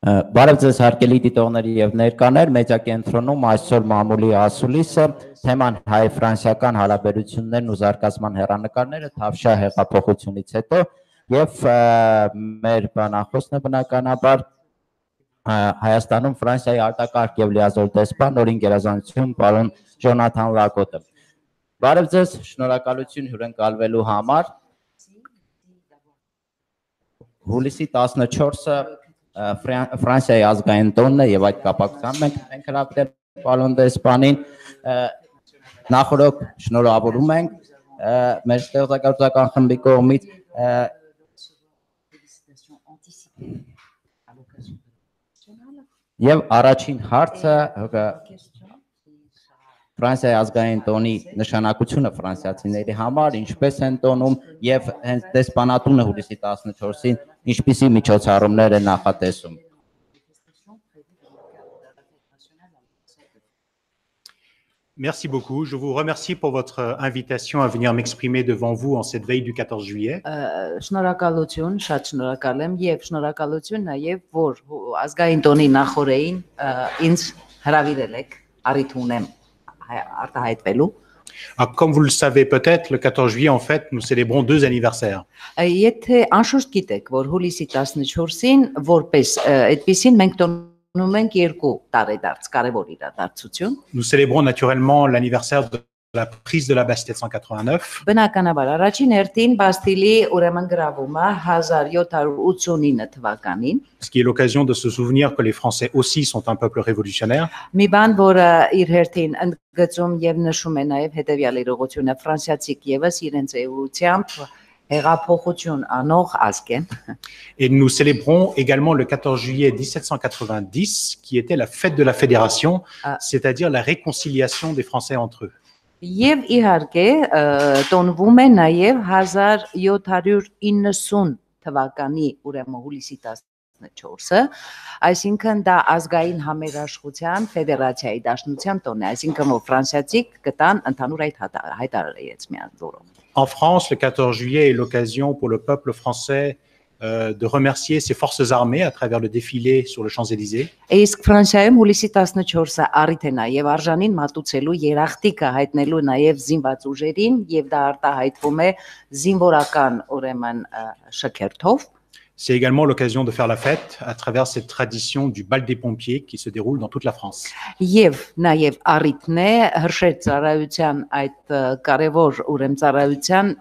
Բարև ձեզ հարգելի դիտողների եւ ներկաներ, մեդիակենտրոնում այսօր մամուլի ասուլիսը, թեման հայ-ֆրանսիական հարաբերություններն ու զարգացման հեռանկարները Թավշյա հեղափոխությունից հետո եւ մեր բանախոսն է բնականաբար Հայաստանում Ֆրանսիայի արտակարգ եւ լիազոր դեսպան օրին գերազանցություն պարոն Ջոնաթան Լակոտը։ Բարև ձեզ, շնորհակալություն հյուրընկալվելու համար։ Հուլիսի 14-ը Ֆրանսիայի ազգային տոնն է եւ այդ կապակցությամբ մենք հրավիրել պարոն դեսպանին նախորդ շնորհավորում ենք մեր ստեղծագործական խմբի կողմից եւ առաջին հարցը Ֆրանսիայի ազգային տոնի նշանակությունը ֆրանսիացիների համար, ինչպես են տոնում եւ հենց դեսպանատունը հուլիսի 14-ին ինչպիսի միջոցառումներ են նախատեսում։ Merci beaucoup. Je vous remercie pour votre invitation à venir m'exprimer devant vous en cette veille du 14 juillet. Շնորհակալություն, շատ շնորհակալ եմ եւ շնորհակալություն նաեւ որ ազգային տոնի նախորդին ինձ հրավիրել եք, առիթ ունեմ արտահայտվելու։ Comme vous le savez peut-être, le 14 juillet, en fait, nous célébrons deux anniversaires. Եթե անշուշտ գիտեք, որ հուլիսի 14-ին որպես այդպեսին մենք տոնում ենք երկու տարեդարձ, կարևոր իրադարձություն։ Nous célébrons naturellement l'anniversaire de la prise de la Bastille 189. Բնականաբար առաջին հերթին Բաստիլի ուրեմն գրավումը 1789 թվականին։ Ce qui est l'occasion de se souvenir que les Français aussi sont un peuple révolutionnaire. Մի բան, որը իր հերթին ընդգծում եւ նշում է նաեւ հետեւյալ իրողությունը ֆրանսիացիք եւս իրենց էությամբ հեղափոխություն անող ազգ են։ Et nous célébrons également le 14 juillet 1790, qui était la fête de la Fédération, c'est-à-dire la réconciliation des Français entre eux. Եվ իհարկե տոնվում է նաև 1790 թվականի ուրեմն հուլիսի 14-ը, այսինքն դա ազգային համերաշխության ֆեդերացիայի դաշնության տոնն է, այսինքն որ ֆրանսիացիք գտան ընդհանուր այդ հայտարարեցմյան որով։ En France, le 14 juillet est l'occasion pour le peuple français de remercier ses forces armées à travers le défilé sur le Champs-Élysées. Իսկ Ֆրանսիայում հուլիսի 14-ը առիթ է նաև արժանին մատուցելու երախտիկը հայտնելու նաև զինված ուժերին եւ դա արտահայտվում է զինվորական ուրեմն շքերթով։ C'est également l'occasion de faire la fête à travers cette tradition du bal des pompiers qui se déroule dans toute la France. Եվ նաև առիթն է հրշեջ ծառայության այդ կարևոր ուրեմն ծառայության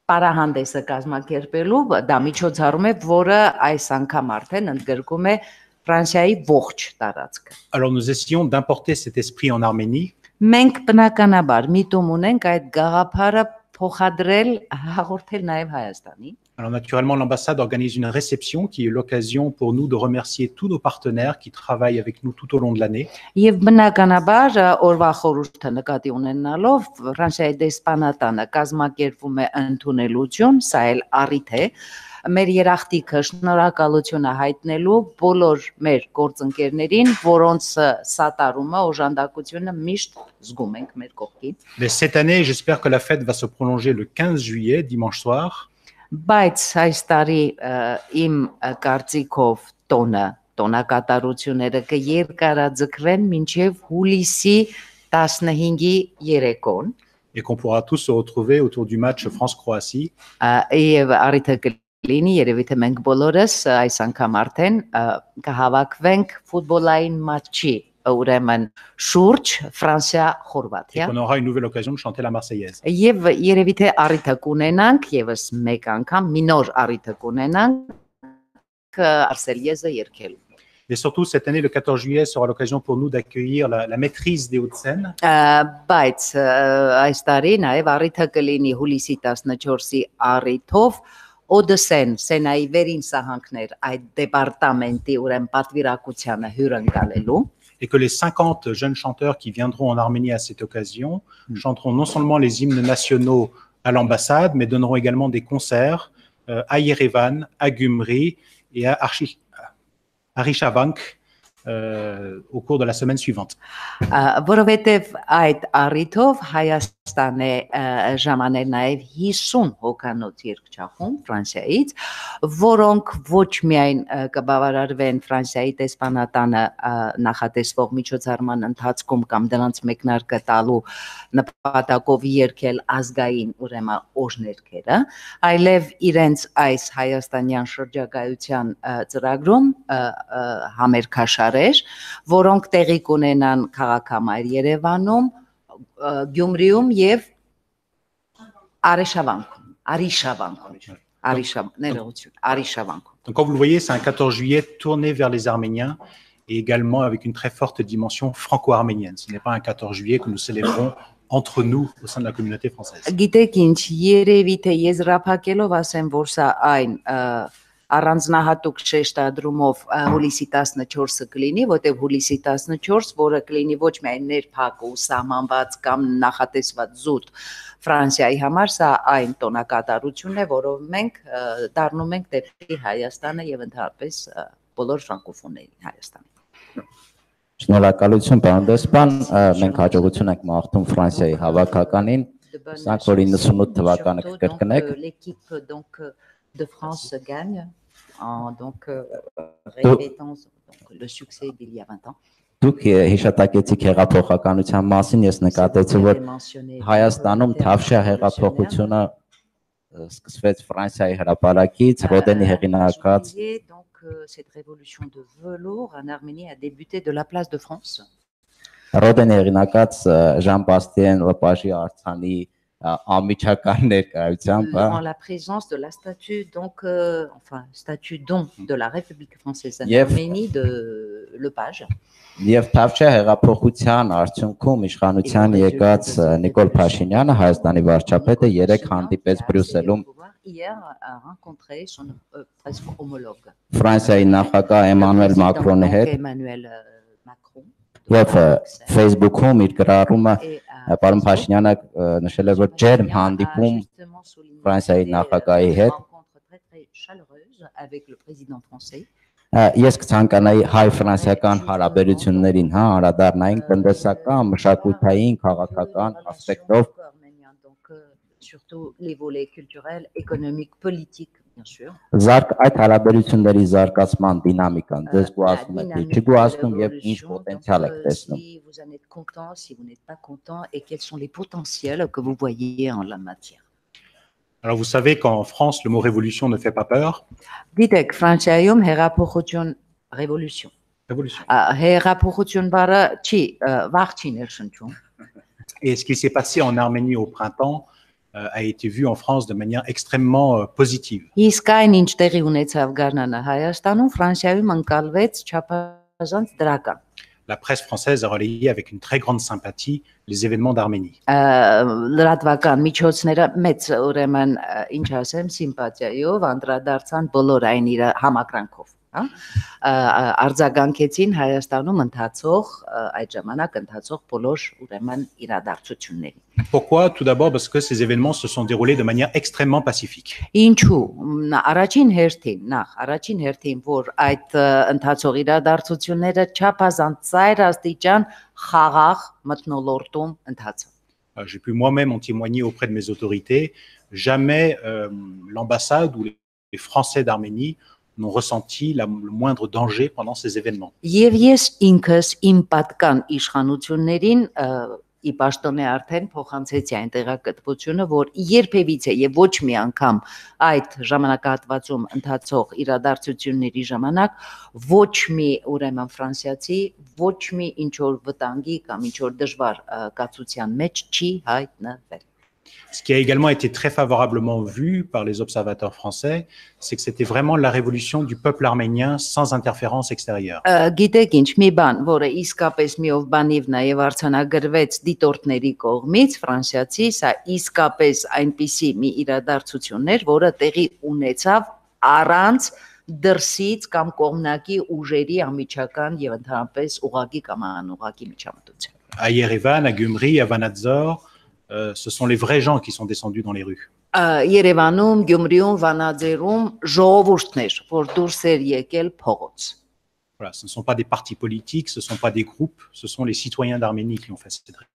Պարահանդեսը կազմակերպելու դա միջոցառում է, որը այս անգամ արդեն ընդգրկում է Ֆրանսիայի ողջ տարածքը։ Alors nous essayons d'importer cet esprit en Arménie. Մենք բնականաբար միտում ունենք այդ գաղափարը փոխադրել, հաղորդել նաև Հայաստանի։ Alors naturellement, l'ambassade organise une réception qui est l'occasion pour nous de remercier tous nos partenaires qui travaillent avec nous tout au long de l'année. Եվ բնականաբար օրվա խորհուրդը նկատի ունենալով Ֆրանսիայի դեսպանատանը կազմակերպվում է ընդունելություն, սա էլ առիթ է մեր երախտիկը շնորհակալությունը հայտնելու բոլոր մեր գործընկերներին, որոնց սատարումը, օժանդակությունը միշտ զգում ենք մեր կողքին։ Mais cette année, j'espère que la fête va se prolonger le 15 juillet, dimanche soir. Բայց այս տարի իմ կարծիքով տոնակատարությունները կերկարաձգվեն մինչև հուլիսի 15-ի երեկոն։ Et qu'on pourra tous se retrouver autour du match France-Croatie. Եվ առիթը կլինի, երևի թե մենք բոլորս այս անգամ արդեն կհավաքվենք ֆուտբոլային մատչի ուրեմն շուրջ Ֆրանսիա-Խորվաթիա։ Et qu'on aura une nouvelle occasion de chanter la Marseillaise. Եվ երևի թե առիթը կունենանք եւս մեկ անգամ մի նոր առիթը կունենանք Մարսելիեզը երգելու։ Et surtout, cette année, le 14 juillet sera l'occasion pour nous d'accueillir la maîtrise des Hauts-de-Seine. Բայց այս տարի նաև առիթը կլինի հուլիսի 14-ի առիթով Օդեսեն Սենայի վերին սահանքներ այդ դեպարտամենտի ուրեմն պատվիրակությանը հյուրընկալելու։ Et que les 50 jeunes chanteurs qui viendront en Arménie à cette occasion chanteront non seulement les hymnes nationaux à l'ambassade, mais donneront également des concerts à Yerevan, à Gümri et à Arishavank au cours de la semaine suivante. Որովհետև այդ առիթով Հայաստան է ժամանել նաև 50 հոգանոց երկչախում Ֆրանսիայից, որոնք ոչ միայն կբավարարվեն Ֆրանսիայի դեսպանատանը նախատեսվող միջոցառման ընթացքում կամ դրանց մեկնարկը տալու նպատակով երկել ազգային ուրեմն օժներքերը, այլև իրենց այս հայաստանյան շրջագայության ծրագրում համերգաշար որոնք տեղի կունենան քաղաքամայր Երևանում, Գյումրիում եւ Արիշավանքում. Donc, comme vous le voyez, c'est un 14 juillet tourné vers les Arméniens et également avec une très forte dimension franco-arménienne. Ce n'est pas un 14 juillet que nous célébrons entre nous au sein de la communauté française. Գիտեք ինչ, երևի թե եզրափակելով ասեմ, որ սա այն առանձնահատուկ շեշտադրումով հուլիսի 14-ը կլինի, որտեղ հուլիսի 14, որը կլինի ոչ միայն ներփակ ու սահմանված կամ նախատեսված զուտ Ֆրանսիայի համար, սա այն տոնակատարությունն է, որով մենք դառնում ենք դեպի Հայաստանը եւ ընդհանրապես բոլոր ֆրանկոֆոնների Հայաստանի։ Շնորհակալություն, պարոն դեսպան, մենք հաջողություն ենք մաղթում Ֆրանսիայի հավաքականին, սրանք որ 98 թվականը կկրկնեք։ L'équipe donc de France gagne, donc répétant le succès d'il y a 20 ans. Դուք հիշատակեցիք հեղափոխականության մասին, ես նկատեցի, որ Հայաստանում Թավշյա հեղափոխությունը սկսվեց Ֆրանսիայի հրապարակից, Ռոդենի հեղինակած Donc cette révolution de velours en Arménie a débuté de la place de France. Ռոդենի հեղինակած Ժան-Բաստիեն Լպաժի արձանի ամիջական ներկայությամբ, en la présence de la statue donc statue don de la République française d'Arménie de Lepage. Եվ Թավշյա հեղափոխության արդյունքում իշխանության եկած Նիկոլ Փաշինյանը, Հայաստանի վարչապետը, երեք հանդիպեց Բրյուսելում Hier a rencontré son presque homologue. Ֆրանսիայի նախագահ Էմանուել Մակրոնի հետ Emmanuel Macron. Եվ Facebook-ում իր գրառումը պարոն Փաշինյանը նշել է, որ ջերմ հանդիպում Ֆրանսիայի նախագահի հետ avec le président français. Ես կցանկանայի հայ-ֆրանսիական հարաբերություններին, անդրադառնային տնտեսական, մշակութային, քաղաքական ասպեկտով surtout les volets culturels, économiques, politiques, bien sûr. Այդ հարաբերությունների զարգացման դինամիկան դες գուացնում է, չի գուացնում եւ ինչ պոտենցիալ եք տեսնում։ Si vous en êtes content, si vous n'êtes pas content et quels sont les potentiels que vous voyez en la matière. Alors, vous savez qu'en France, le mot révolution ne fait pas peur. Գիտեք, Ֆրանսիայում հեղափոխություն révolution. Révolution. Հեղափոխություն բառը չի վաղ չի ներշնչում։ Et ce qui s'est passé en Arménie au printemps a été vu en France de manière extrêmement positive. Իսկ այն ինչ տեղի ունեցավ Գառնանը Հայաստանում, Ֆրանսիայում ընկալվեց չափազանց դրական։ La presse française a relayé avec une très grande sympathie les événements d'Arménie. Լրատվական միջոցները մեծ ուրեմն ինչ ասեմ սիմպաթիայով անդրադարձան բոլոր այն իր համակրանքով, արձագանքեցին Հայաստանում ընթացող այդ ժամանակ ընթացող բոլոր ուրեմն իրադարձություններին։ Pourquoi? Tout d'abord parce que ces événements se sont déroulés de manière extrêmement pacifique. Ինչու? Առաջին հերթին, որ այդ ընթացող իրադարձությունները չափազանց ծայր աստիճան խաղաղ մթնոլորտում ընթացան։ J'ai pu moi-même en témoigner auprès de mes autorités. Jamais l'ambassade ou les Français d'Arménie n'ont ressenti le moindre danger pendant ces événements. Եվ ես ինքս իմ պատկան իշխանություններին ի պաշտոնե արդեն փոխանցեցի այն տեղեկատվությունը, որ երբևիցե եւ ոչ մի անգամ այդ ժամանակահատվածում ընթացող իրադարձությունների ժամանակ ոչ մի ուրեմն ֆրանսիացի ոչ մի ինչ որ վտանգի կամ ինչ որ դժվար կացության մեջ չի հայտնվել։ Ce qui a également été très favorablement vu par les observateurs français, c'est que c'était vraiment la révolution du peuple arménien sans interférence extérieure. Գիտեք ինչ, մի բան, որը իսկապես միով բանիվ նաև արձանագրվեց դիտորդների կողմից, ֆրանսիացի, սա իսկապես այնպիսի մի իրադարձություն էր, որը տեղի ունեցավ առանց դրսից կամ կողմնակի ուժերի անմիջական եւ ընդհանրապես ուղղակի կամ անուղղակի միջամտության։ À Yerevan, à Gyumri, à Vanadzor, ce sont les vrais gens qui sont descendus dans les rues. Երևանում, Գյումրիում, Վանաձորում ժողովուրդներ, որ դուրս էր եկել փողոց։ Voilà, ce ne sont pas des partis politiques, ce ne sont pas des groupes, ce sont les citoyens d'Arménie qui ont fait cette révolution.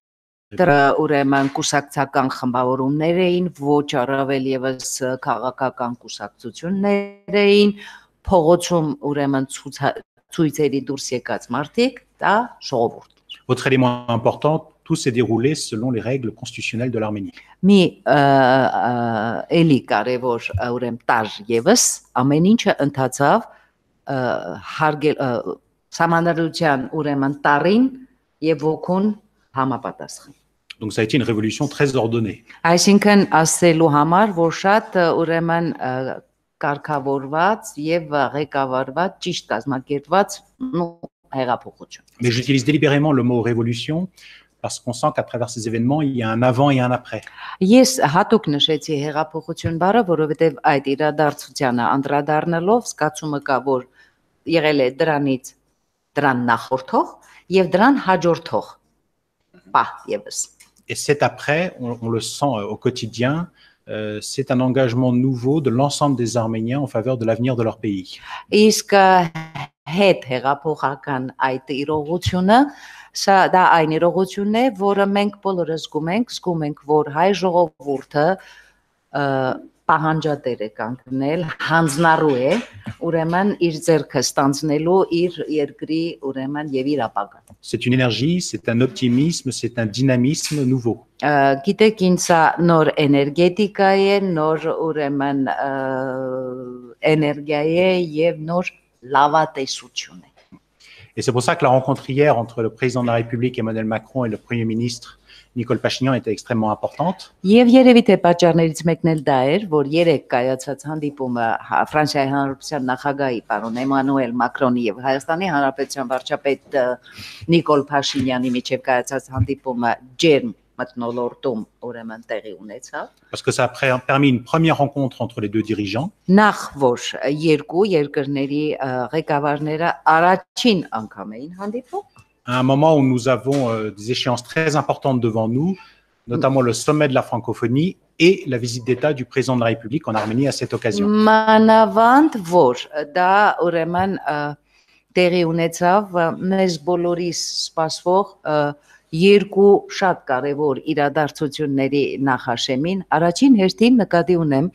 Դրա ուրեմն կուսակցական խմբավորումներ էին, ոչ առավել եւս քաղաքական կուսակցություններ էին, փողոցում ուրեմն ցույցերի դուրս եկած մարդիկ, դա ժողովուրդ։ Autre élément important, tout s'est déroulé selon les règles constitutionnelles de l'Arménie. Մի էլի կարևոր ուրեմն տար եւս ամեն ինչը ընթացավ հարգել համանդրության ուրեմն տարին եւ ոգուն համապատասխան։ Donc ça a été une révolution très ordonnée. Այսինքն ասելու համար, որ շատ ուրեմն կարգավորված եւ ղեկավարված, ճիշտ կազմակերպված հեղափոխություն։ Mais j'utilise délibérément le mot révolution parce qu'on sent qu'à travers ces événements, il y a un avant et un après. Ես հատուկ նշեցի հեղափոխություն բառը, որովհետեւ այդ իրադարձությանը անդրադառնալով զգացումը կա, որ եղել է դրան նախորդող եւ դրան հաջորդող պահ եւս։ Et cet après, on le sent au quotidien, c'est un engagement nouveau de l'ensemble des Arméniens en faveur de l'avenir de leur pays. Իսկ հետ հեղափոխական այդ իրողությունը, սա դա այն իրողությունն է, որը մենք բոլորը զգում ենք, որ հայ ժողովուրդը պահանջատեր է կանգնել, հանձնառու է, ուրեմն իր ձեռքը ստանձնելու իր երկրի ուրեմն եւ իր ապագան։ C'est une énergie, c'est un optimisme, c'est un dynamisme nouveau. Գիտեք, ինձ սա նոր էներգետիկա է, նոր ուրեմն էներգիա է եւ նոր լավատեսություն է։ Et c'est pour ça que la rencontre hier entre le président de la République Emmanuel Macron et le Premier ministre Nicole Pachinian était extrêmement importante. Եվ երևի թե պատճառներից մեկն էլ դա էր, որ երեք կայացած հանդիպումը Ֆրանսիայի Հանրապետության նախագահի պարոն Էմանուել Մակրոնի եւ Հայաստանի Հանրապետության վարչապետ Նիկոլ Փաշինյանի միջև կայացած հանդիպումը ջերմ մթնոլորտում ուրեմն տեղի ունեցավ։ Parce que ça a permis une première rencontre entre les deux dirigeants. Նախ որ երկու երկրների ղեկավարները առաջին անգամ էին հանդիպում։ À un moment où nous avons des échéances très importantes devant nous, notamment le sommet de la francophonie et la visite d'État du président de la République en Arménie à cette occasion. Մանավանդ որ դա ուրեմն տեղի ունեցավ մեզ բոլորիս սպասվող երկու շատ կարևոր իրադարձությունների նախաշեմին, առաջին հերթին նկատի ունեմ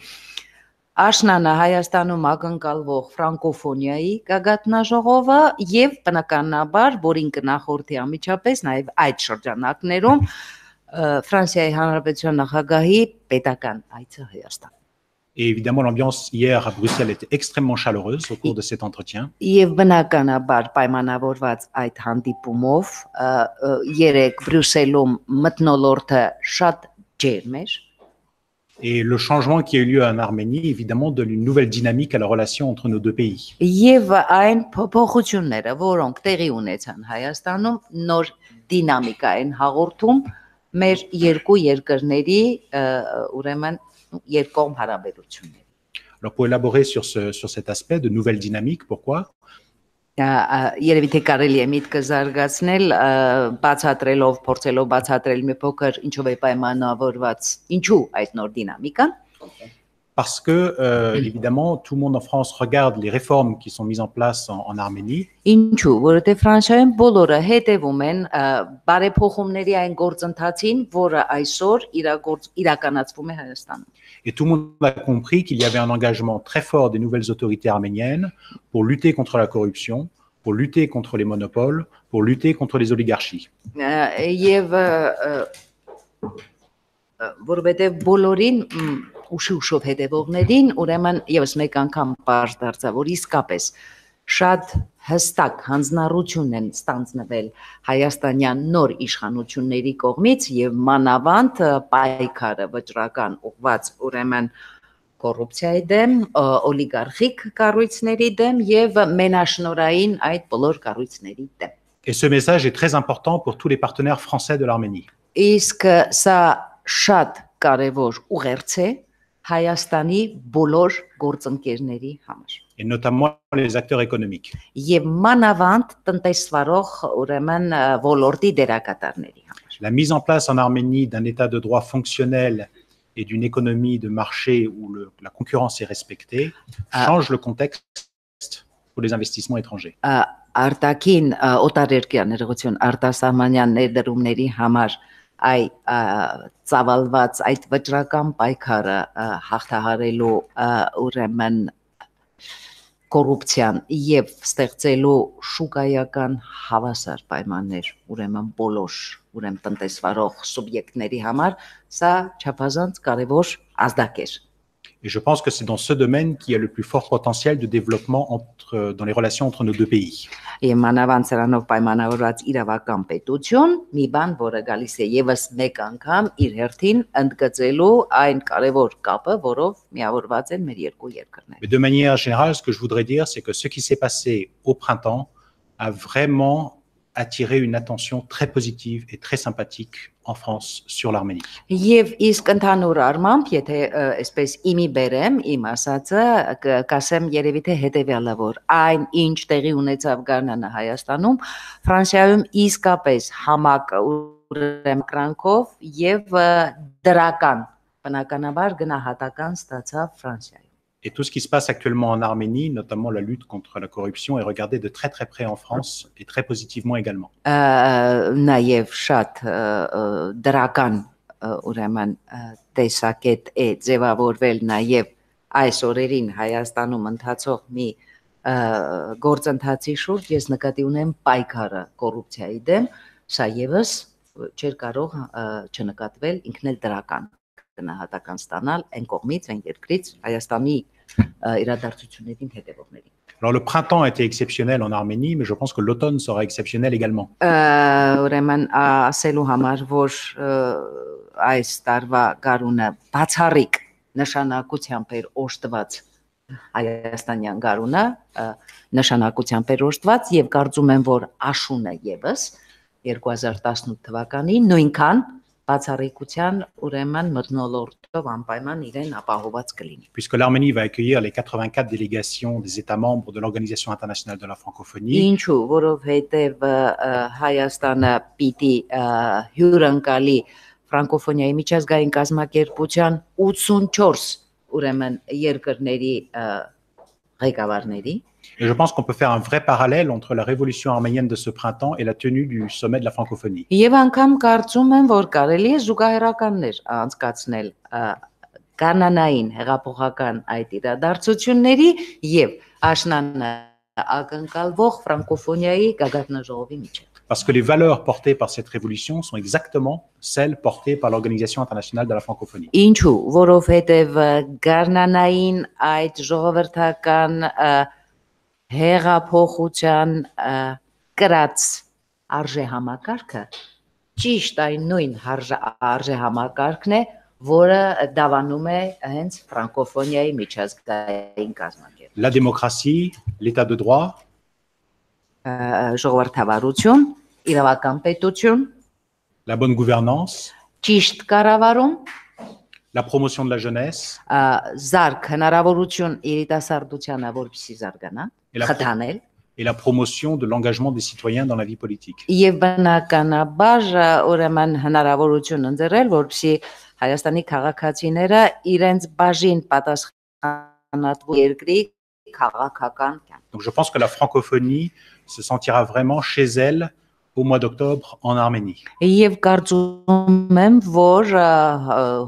Աշնանը Հայաստանում ակնկալվող ֆրանկոֆոնիայի գագաթնաժողովը եւ բնականաբար, որին կնախորդի անմիջապես նաեւ այդ շրջանակներում Ֆրանսիայի Հանրապետության նախագահի պետական այցը Հայաստան։ Et évidemment, l'ambiance hier à Bruxelles était extrêmement chaleureuse au cours de cet entretien. Եվ բնականաբար պայմանավորված այդ հանդիպումով երեք Բրյուսելում մթնոլորտը շատ ջերմ էր։ Et le changement qui a eu lieu en Arménie, évidemment, donne une nouvelle dynamique à la relation entre nos deux pays. Եվ այն փոփոխությունները, որոնք տեղի ունեցան Հայաստանում, նոր դինամիկա են հաղորդում մեր երկու երկրների ուրեմն երկկողմ հարաբերությունների։ Alors, pour élaborer sur cet aspect de nouvelle dynamique, pourquoi? Երևի թե կարելի է միտքը զարգացնել, բացատրելով, փորձելով բացատրել մի փոքր ինչով է պայմանավորված, ինչու այդ նոր դինամիկան։ Parce que, évidemment, tout le monde en France regarde les réformes qui sont mises en place en Arménie. Ինչու, որովհետև Ֆրանսիայում բոլորը հետևում են բարեփոխումների այն գործընթացին, որը այսօր իրականացվում է Հայաստանում։ Et tout le monde a compris qu'il y avait un engagement très fort des nouvelles autorités arméniennes pour lutter contre la corruption, pour lutter contre les monopoles, pour lutter contre les oligarchies. Եվ որովհետև բոլորին ուշով հետևողներին ուրեմն եւս մեկ անգամ բարձ դարձավ, որ իսկապես շատ հստակ հանձնառություն են ստանձնվել հայաստանյան նոր իշխանությունների կողմից եւ մանավանդ պայքարը վճռական ուղղված ուրեմն կոռուպցիայի դեմ, օլիգարխիկ կառույցների դեմ եւ մենաշնորային այդ բոլոր կառույցների դեմ։ Et ce message est très important pour tous les partenaires français de l'Arménie. Իսկ սա շատ կարևոր ուղերձ է Հայաստանի բոլոր գործընկերների համար։ Et notamment les acteurs économiques. Եվ մանավանդ տնտեսվարող ուրեմն ոլորտի դերակատարների համար։ La mise en place en Arménie d'un état de droit fonctionnel et d'une économie de marché où la concurrence est respectée change le contexte pour les investissements étrangers. արտաքին օտարերկրյա ներողություն արտասահմանյան ներդրումների համար ծավալված այդ վճռական պայքարը հաղթահարելու ուրեմն կոռուպցիան եւ ստեղծելու շուկայական հավասար պայմաններ ուրեմն բոլոր ուրեմն տնտեսվարող սուբյեկտների համար սա չափազանց կարևոր ազդակ է. Et je pense que c'est dans ce domaine qu'il y a le plus fort potentiel de développement dans les relations entre nos deux pays. Եվ մանավանդ սրանով պայմանավորված իրավական պետություն մի բան, որը գալիս է եւս մեկ անգամ իր հերթին ընդգծելու այն կարևոր կապը, որով միավորված են մեր երկու երկրները։ Mais de manière générale, ce que je voudrais dire, c'est que ce qui s'est passé au printemps a vraiment attiré une attention très positive et très sympathique en France sur l'Arménie. Եվ իսկ ընդհանուր առմամբ, եթե այսպես իմի բերեմ, իմ ասածը կասեմ երևի թե հետեւյալը, որ այն ինչ տեղի ունեցավ Գառնանը Հայաստանում, Ֆրանսիայում իսկապես համակ ուրեմն կրանքով եւ դրական բնականաբար գնահատական ստացավ Ֆրանսիայում։ Et tout ce qui se passe actuellement en Arménie, notamment la lutte contre la corruption, est regardé de très très près en France et très positivement également. Նաև շատ դրական ուրեմն տեսակետ է ձևավորվել նաև այս օրերին Հայաստանում ընթացող մի գործընթացի շուրջ, ես նկատի ունեմ պայքարը կոռուպցիայի դեմ, սա եւս չէր կարող չնկատվել ինքն էլ դրական գնահատական ստանալ այն կողմից, այն երկրից Հայաստանի իրադարձություններին հետևողներին։ Alors le printemps a été exceptionnel en Arménie, mais je pense que l'automne sera exceptionnel également. Ուրեմն ասելու համար, որ այս տարվա գարունը բացառիկ նշանակությամբ էր օժտված հայաստանյան գարունը, նշանակությամբ էր օժտված եւ կարծում եմ, որ աշունը եւս 2018 թվականին նույնքան բացառիկության ուրեմն մթնոլորտով անպայման իրեն ապահոված կլինի։ Puisque l'Arménie va accueillir les 84 délégations des États membres de l'Organisation internationale de la francophonie. Ինչու, որովհետև Հայաստանը պիտի հյուրընկալի ֆրանկոֆոնիայի միջազգային կազմակերպության 84 ուրեմն երկրների ղեկավարների։ Et je pense qu'on peut faire un vrai parallèle entre la révolution arménienne de ce printemps et la tenue du sommet de la francophonie. Եվ անգամ կարծում եմ, որ կարելի է զուգահեռականներ անցկացնել կանանային հեղափոխական այդ իրադարձությունների եւ աշնանը ակնկալվող ֆրանկոֆոնիայի գագաթնաժողովի միջեւ։ Parce que les valeurs portées par cette révolution sont exactement celles portées par l'Organisation internationale de la francophonie. Ինչու, որովհետև գառնանային այդ ժողովրդական հեղափոխության կրած արժե համակարգը ճիշտ այն նույն արժե համակարգն է, որը դավանում է հենց ֆրանկոֆոնիայի միջազգային կազմակերպություն։ La démocratie, l'état de droit, ժողովրդավարություն, իրավական պետություն, la bonne gouvernance, ճիշտ կառավարում, la promotion de la jeunesse զարգ հնարավորություն երիտասարդությանը, որպեսզի զարգանա, խթանել et la promotion de l'engagement des citoyens dans la vie politique. Եվ բնականաբար ուրեմն հնարավորություն ընձեռել, որպեսզի Հայաստանի քաղաքացիները իրենց բաժին պատասխանատու երկրի քաղաքական կյանք։ Donc je pense que la francophonie se sentira vraiment chez elle au mois d'octobre en Arménie. Եվ կարծում եմ, որ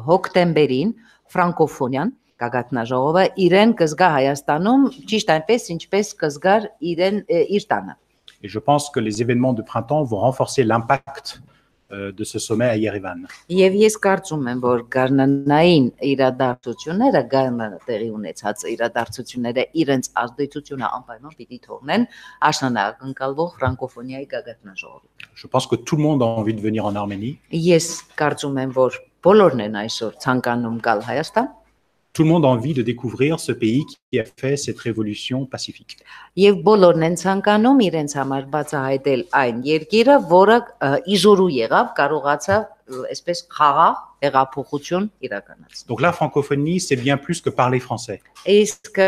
հոկտեմբերին ֆրանկոֆոնիան գագաթնաժողովը իրեն կզգա Հայաստանում ճիշտ այնպես, ինչպես կզգար իրեն իր տանը։ Et je pense que les événements de printemps vont renforcer l'impact de ce sommet à Yerevan. Եվ ես կարծում եմ, որ գառնանային իրադարձությունները, գառնանը տեղի ունեցած իրադարձությունները իրենց ազդեցությունը անպայման պիտի թողնեն աշնանակ ֆրանկոֆոնիայի գագաթնաժողովի։ Je pense que tout le monde a envie de venir en Arménie. Ես կարծում եմ, որ բոլորն են այսօր ցանկանում գալ Հայաստան։ Tout le monde a envie de découvrir ce pays qui a fait cette révolution pacifique. Եվ բոլորն են ցանկանում իրենց համար բացահայտել այն երկիրը, որը իզորու եղավ, կարողացավ այսպես խաղաղ հեղափոխություն իրականացնել։ Donc la francophonie, c'est bien plus que parler français. Իսկ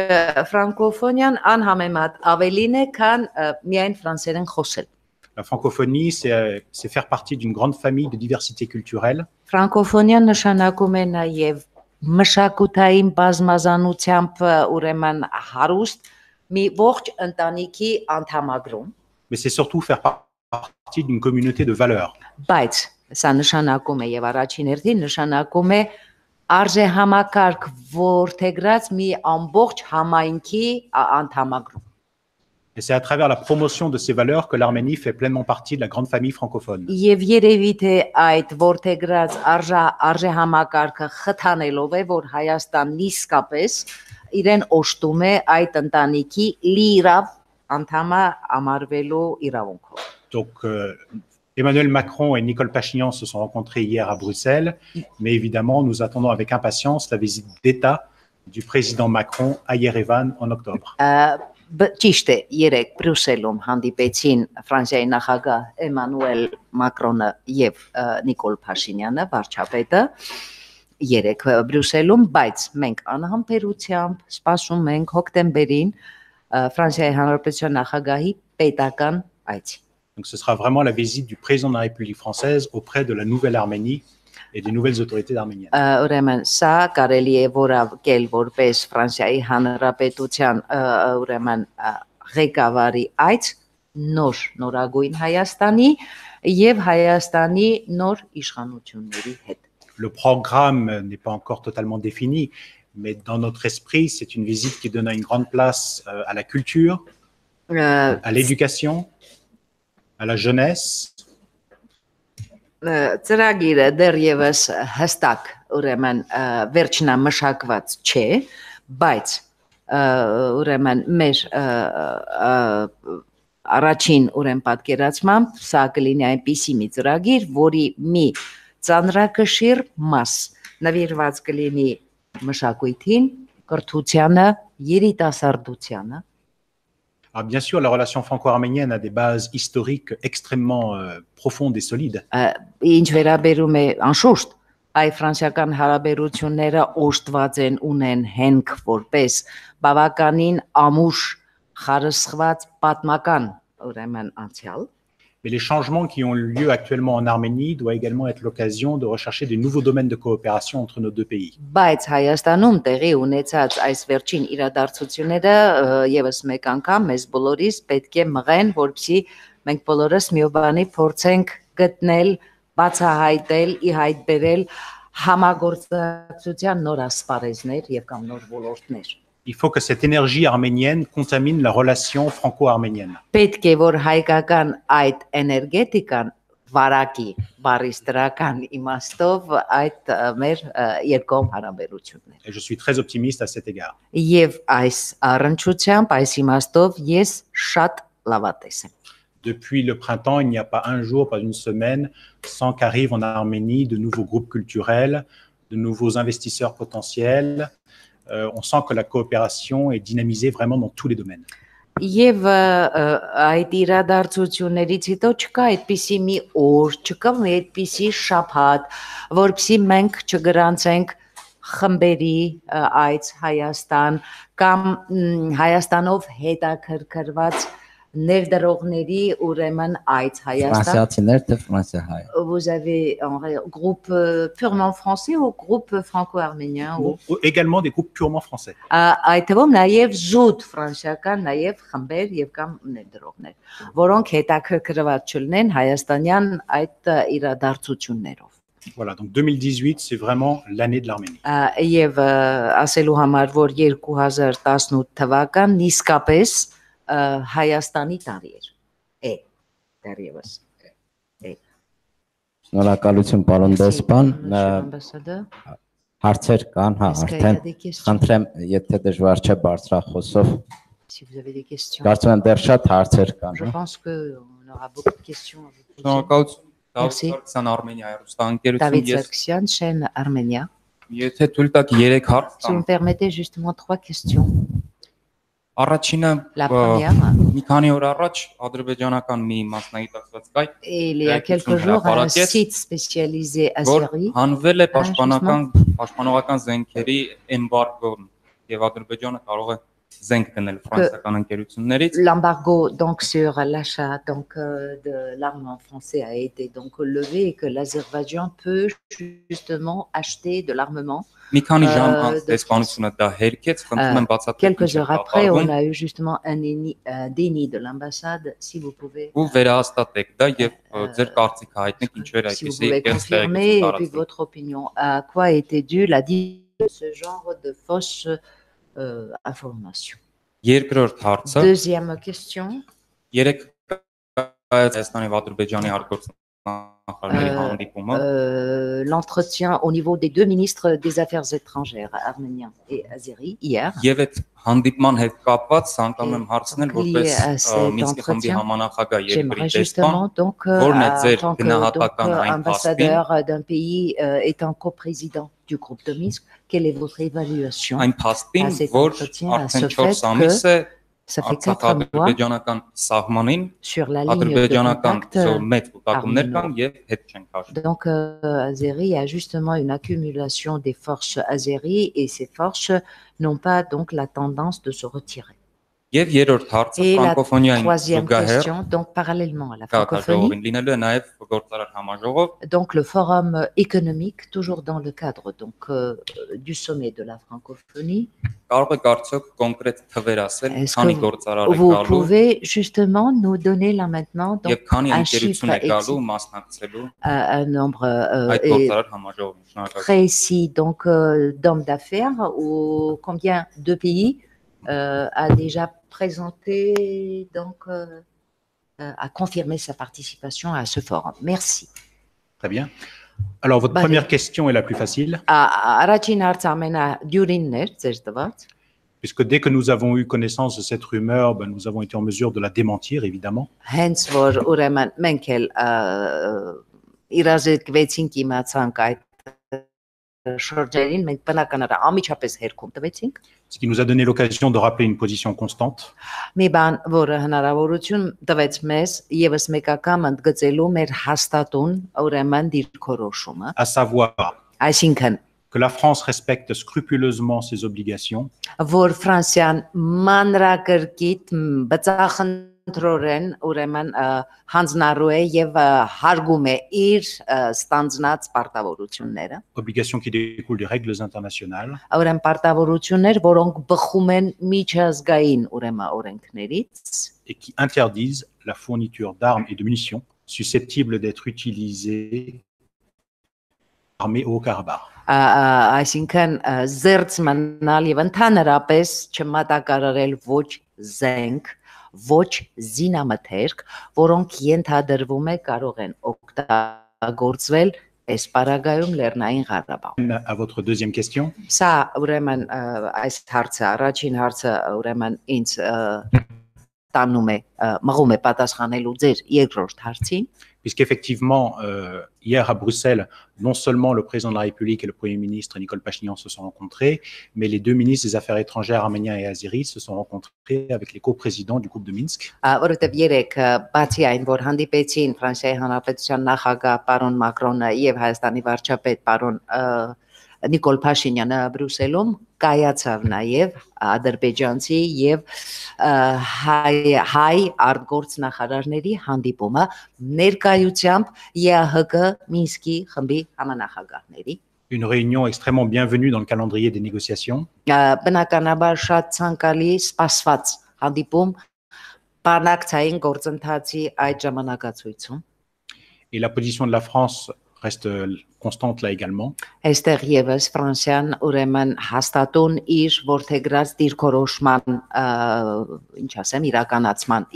ֆրանկոֆոնիան անհամեմատ ավելին է, քան միայն ֆրանսերեն խոսել։ La francophonie, c'est faire partie d'une grande famille de diversité culturelle. Ֆրանկոֆոնիան նշանակում է նաև մշակութային բազմազանությամբ ուրեմն հարուստ մի ողջ ընտանիքի անդամագրում։ mais c'est surtout faire partie d'une communauté de valeurs. Բայց սա նշանակում է եւ առաջին հերթին նշանակում է արժե համակարգ որդեգրած մի ամբողջ համայնքի անդամագրում։ Et c'est à travers la promotion de ces valeurs que l'Arménie fait pleinement partie de la grande famille francophone. Եվ երևի թե այդ որդեգրած արժե համակարգը խթանելով է, որ Հայաստանն իսկապես իրեն օժտում է այդ ընտանիքի լիիրավ անդամը ամարվելու իրավունքով։ Donc, Emmanuel Macron et Nicole Pachinian se sont rencontrés hier à Bruxelles, mais évidemment, nous attendons avec impatience la visite d'État du président Macron à Yerevan en octobre. Ճիշտ է, երեք Բրյուսելում հանդիպեցին Ֆրանսիայի նախագահ Էմանուել Մակրոնը եւ Նիկոլ Փաշինյանը, վարչապետը, երեք Բրյուսելում, բայց մենք անհամբերությամբ սպասում ենք հոկտեմբերին Ֆրանսիայի Հանրապետության նախագահի պետական այցի։ Donc, ce sera vraiment la visite du président de la République française auprès de la nouvelle Arménie et des nouvelles autorités arméniennes. Ուրեմն սա կարելի է որակել որպես Ֆրանսիայի Հանրապետության ուրեմն ղեկավարի այց նորագույն Հայաստանի եւ Հայաստանի նոր իշխանությունների հետ։ Le programme n'est pas encore totalement défini, mais dans notre esprit, c'est une visite qui donne une grande place à la culture, à l'éducation, à la jeunesse. Ծրագիրը դեռևս հստակ ուրեմն վերջնամշակված չէ, բայց ուրեմն մեր առաջին ուրեմն պատկերացմամբ սա կլինի այնպիսի մի ծրագիր, որի մի ծանրակշիռ մաս նվիրված կլինի մշակույթին, կրթությանը, երիտասարդությանը։ Ah, bien sûr, la relation franco-arménienne a des bases historiques extrêmement profondes et solides. Ինչ վերաբերում է անշուշտ հայ-ֆրանսիական հարաբերությունները օժտված են ունեն հենք որպես բավականին ամուր խարսխված պատմական ուրեմն անցյալ։ Mais les changements qui ont lieu actuellement en Arménie doivent également être l'occasion de rechercher des nouveaux domaines de coopération entre nos deux pays. Բայց Հայաստանում տեղի ունեցած այս վերջին իրադարձությունները եւս մեկ անգամ մեզ բոլորիս պետք է մղեն, որպեսզի մենք բոլորս միաբանի փորձենք գտնել, բացահայտել, ի հայտ բերել համագործակցության նոր ասպարեզներ եւ կամ նոր ոլորտներ։ Il faut que cette énergie arménienne contamine la relation franco-arménienne. Պետք է որ հայկական այդ էներգետիկան վարակի բարիստրական իմաստով այդ մեր երկկողմ հարաբերություններ։ Et je suis très optimiste à cet égard. Եվ այս առնչությամբ, այս իմաստով ես շատ լավատես եմ։ Depuis le printemps, il n'y a pas un jour, pas une semaine, sans qu'arrivent en Arménie de nouveaux groupes culturels, de nouveaux investisseurs potentiels. On sent que la coopération est dynamisée vraiment dans tous les domaines. Եվ այդ իրադարձություններից հետո չկա այդպիսի մի օր, չկա մի այդպիսի շաբաթ, որպեսզի մենք չգրանցենք խմբերի այց Հայաստան կամ Հայաստանով հետաքրքրված ներդրողների ուրեմն այց Հայաստան։ Ֆրանսիացիներ թե ֆրանսիահայ։ Vous avez un groupe purement français ou groupe franco-arménien ou Également des groupes purement français. Այդ թվում նաև զուտ ֆրանսիական նաև խմբեր եւ կամ ներդրողներ, որոնք հետաքրքրված չլինեն հայաստանյան այդ իրադարձություններով։ Voilà, donc 2018, c'est vraiment l'année de l'Arménie. Եվ ասելու համար, որ 2018 թվականն իսկապես Հայաստանի տարի էր։ Դեռևս։ Շնորհակալություն, պարոն դեսպան։ Հարցեր կան, հա, արդեն խնդրեմ, եթե դժվար չէ բարձրախոսով։ Si vous avez des questions. Կարծում եմ դեռ շատ հարցեր կան։ Je pense que on aura beaucoup de questions à vous poser. Շնորհակալություն։ Merci. Սան Արմենիա հեռուստաընկերություն David ես Sargsyan, chaîne Arménia. եթե թույլ տաք 3 հարց Si vous me permettez justement 3 questions. Առաջինը La première, մի քանի օր առաջ ադրբեջանական մի մասնագիտացված կայք il y a quelques jours, un site spécialisé à որ Syrie հանվել է պաշտպանողական զենքերի էմբարգոն եւ Ադրբեջանը կարող է զենք գնել ֆրանսիական ընկերություններից։ L'embargo donc sur l'achat donc de l'armement français a été donc levé et que l'Azerbaïdjan peut justement acheter de l'armement. Մի քանի ժամ անց դեսպանությունը դա հերքեց, խնդրում եմ բացատրել Quelques ինչ է heures après, on կատարվում a eu justement un déni de l'ambassade. Si vous pouvez, ու վերահաստատեք դա եւ ձեր կարծիքը հայտնեք ինչեր si vous այդպեսի pouvez confirmer, et puis տարածվի։ votre opinion, à quoi était due la de ce genre de fausses informations. Երկրորդ հարցը Deuxième question. երեք Հայաստանի եւ Ադրբեջանի արտգործնախարարների հանդիպումը L'entretien au niveau des deux ministres des Affaires étrangères, arménien et azéri, hier. եւ այդ հանդիպման հետ կապված ցանկանում եմ հարցնել որպես Մինսկի խմբի համանախագահ երկրի J'aimerais դեսպան justement donc Որն է ձեր en tant que գնահատական այն ambassadeur d'un pays étant coprésident du groupe de Minsk, quelle est votre évaluation այն փաստին, à cet որ entretien, à արդեն ce 4 fait ամիս que է ça fait 4 mois ադրբեջանական սահմանին sur la ligne de ադրբեջանական contact. մեծ կուտակումներ կան եւ հետ չեն քաշում։ Donc, Azeri a justement une accumulation des forces azéries et ces forces n'ont pas donc la tendance de se retirer. Եվ երրորդ հարցը Et la ֆրանկոֆոնիային troisième զուգահեռ question, donc parallèlement à la francophonie, գաղթաժողովին լինելու է նաեւ գործարար համաժողով donc le forum économique, toujours dans le cadre donc du sommet de la francophonie. կարող եք արդյոք կոնկրետ թվեր ասել, Est-ce քանի que գործարար է vous գալու pouvez justement nous donner là maintenant donc եւ քանի un ընկերություն է chiffre գալու մասնակցելու un nombre այդ գործարար համաժողովին։ Շնորհակալ։ précis donc d'hommes d'affaires ou combien de pays a déjà présenté donc a confirmé sa participation à ce forum. Merci. Très bien. Alors, votre Bah, première question est la plus facile, Առաջին հարցը ամենադյուրինն էր ձեր տված, puisque dès que nous avons eu connaissance de cette rumeur, ben, nous avons été en mesure de la démentir, évidemment. հենց որ ուրեմն մենք էլ իրազեկվեցինք իմացանք այդ շրջերին, մենք բնականաբար ամիջապես հերքում տվեցինք։ Ce qui nous a donné l'occasion de rappeler une position constante, Մի բան, որը հնարավորություն տվեց մեզ եւս մեկ անգամ ընդգծելու մեր հաստատուն ուրեմն դիրքորոշումը, à savoir այսինքն que la France respecte scrupuleusement ses obligations որ Ֆրանսիան մանրակրկիտ բծախնդրորեն ուրեմն հանձնառու է եւ հարգում է իր ստանձնած պարտավորությունները, obligations qui découlent des règles internationales, ուրեմն պարտավորություններ, որոնք բխում են միջազգային ուրեմն օրենքներից et qui interdisent la fourniture d'armes et de munitions susceptibles d'être utilisées par l'armée au Haut-Karabakh. այսինքն զերծ մնալ եւ ընդհանրապես չմատակարարել ոչ զենք, ոչ զինամթերք, որոնք ենթադրվում է կարող են օգտագործվել այս պարագայում Լեռնային Ղարաբաղ։ À votre deuxième question, Սա ուրեմն այս հարցը, առաջին հարցը ուրեմն ինձ տանում է, մղում է պատասխանելու ձեր երկրորդ հարցին։ puisqu'effectivement, hier à Bruxelles, non seulement le président de la République et le Premier ministre Nicole Pachinian se sont rencontrés, mais les deux ministres des Affaires étrangères arméniens et azéris se sont rencontrés avec les coprésidents du groupe de Minsk. Որովհետև երեք բացի այն, որ հանդիպեցին Ֆրանսիայի Հանրապետության նախագահ պարոն Մակրոնը եւ Հայաստանի վարչապետ պարոն Նիկոլ Փաշինյանը Բրյուսելում, կայացավ նաեւ ադրբեջանցի եւ հայ արտգործնախարարների հանդիպումը ներկայությամբ ԵԱՀԿ Մինսկի խմբի համանախագահների։ Une réunion extrêmement bienvenue dans le calendrier des négociations, Բնականաբար շատ ցանկալի սպասված հանդիպում բանակցային գործընթացի այդ ժամանակացույցում։ et la position de la France reste constante là également. Այստեղ եւս Ֆրանսիան ուրեմն հաստատուն իր որթեգրած դիրքորոշման ինչ ասեմ իրականացման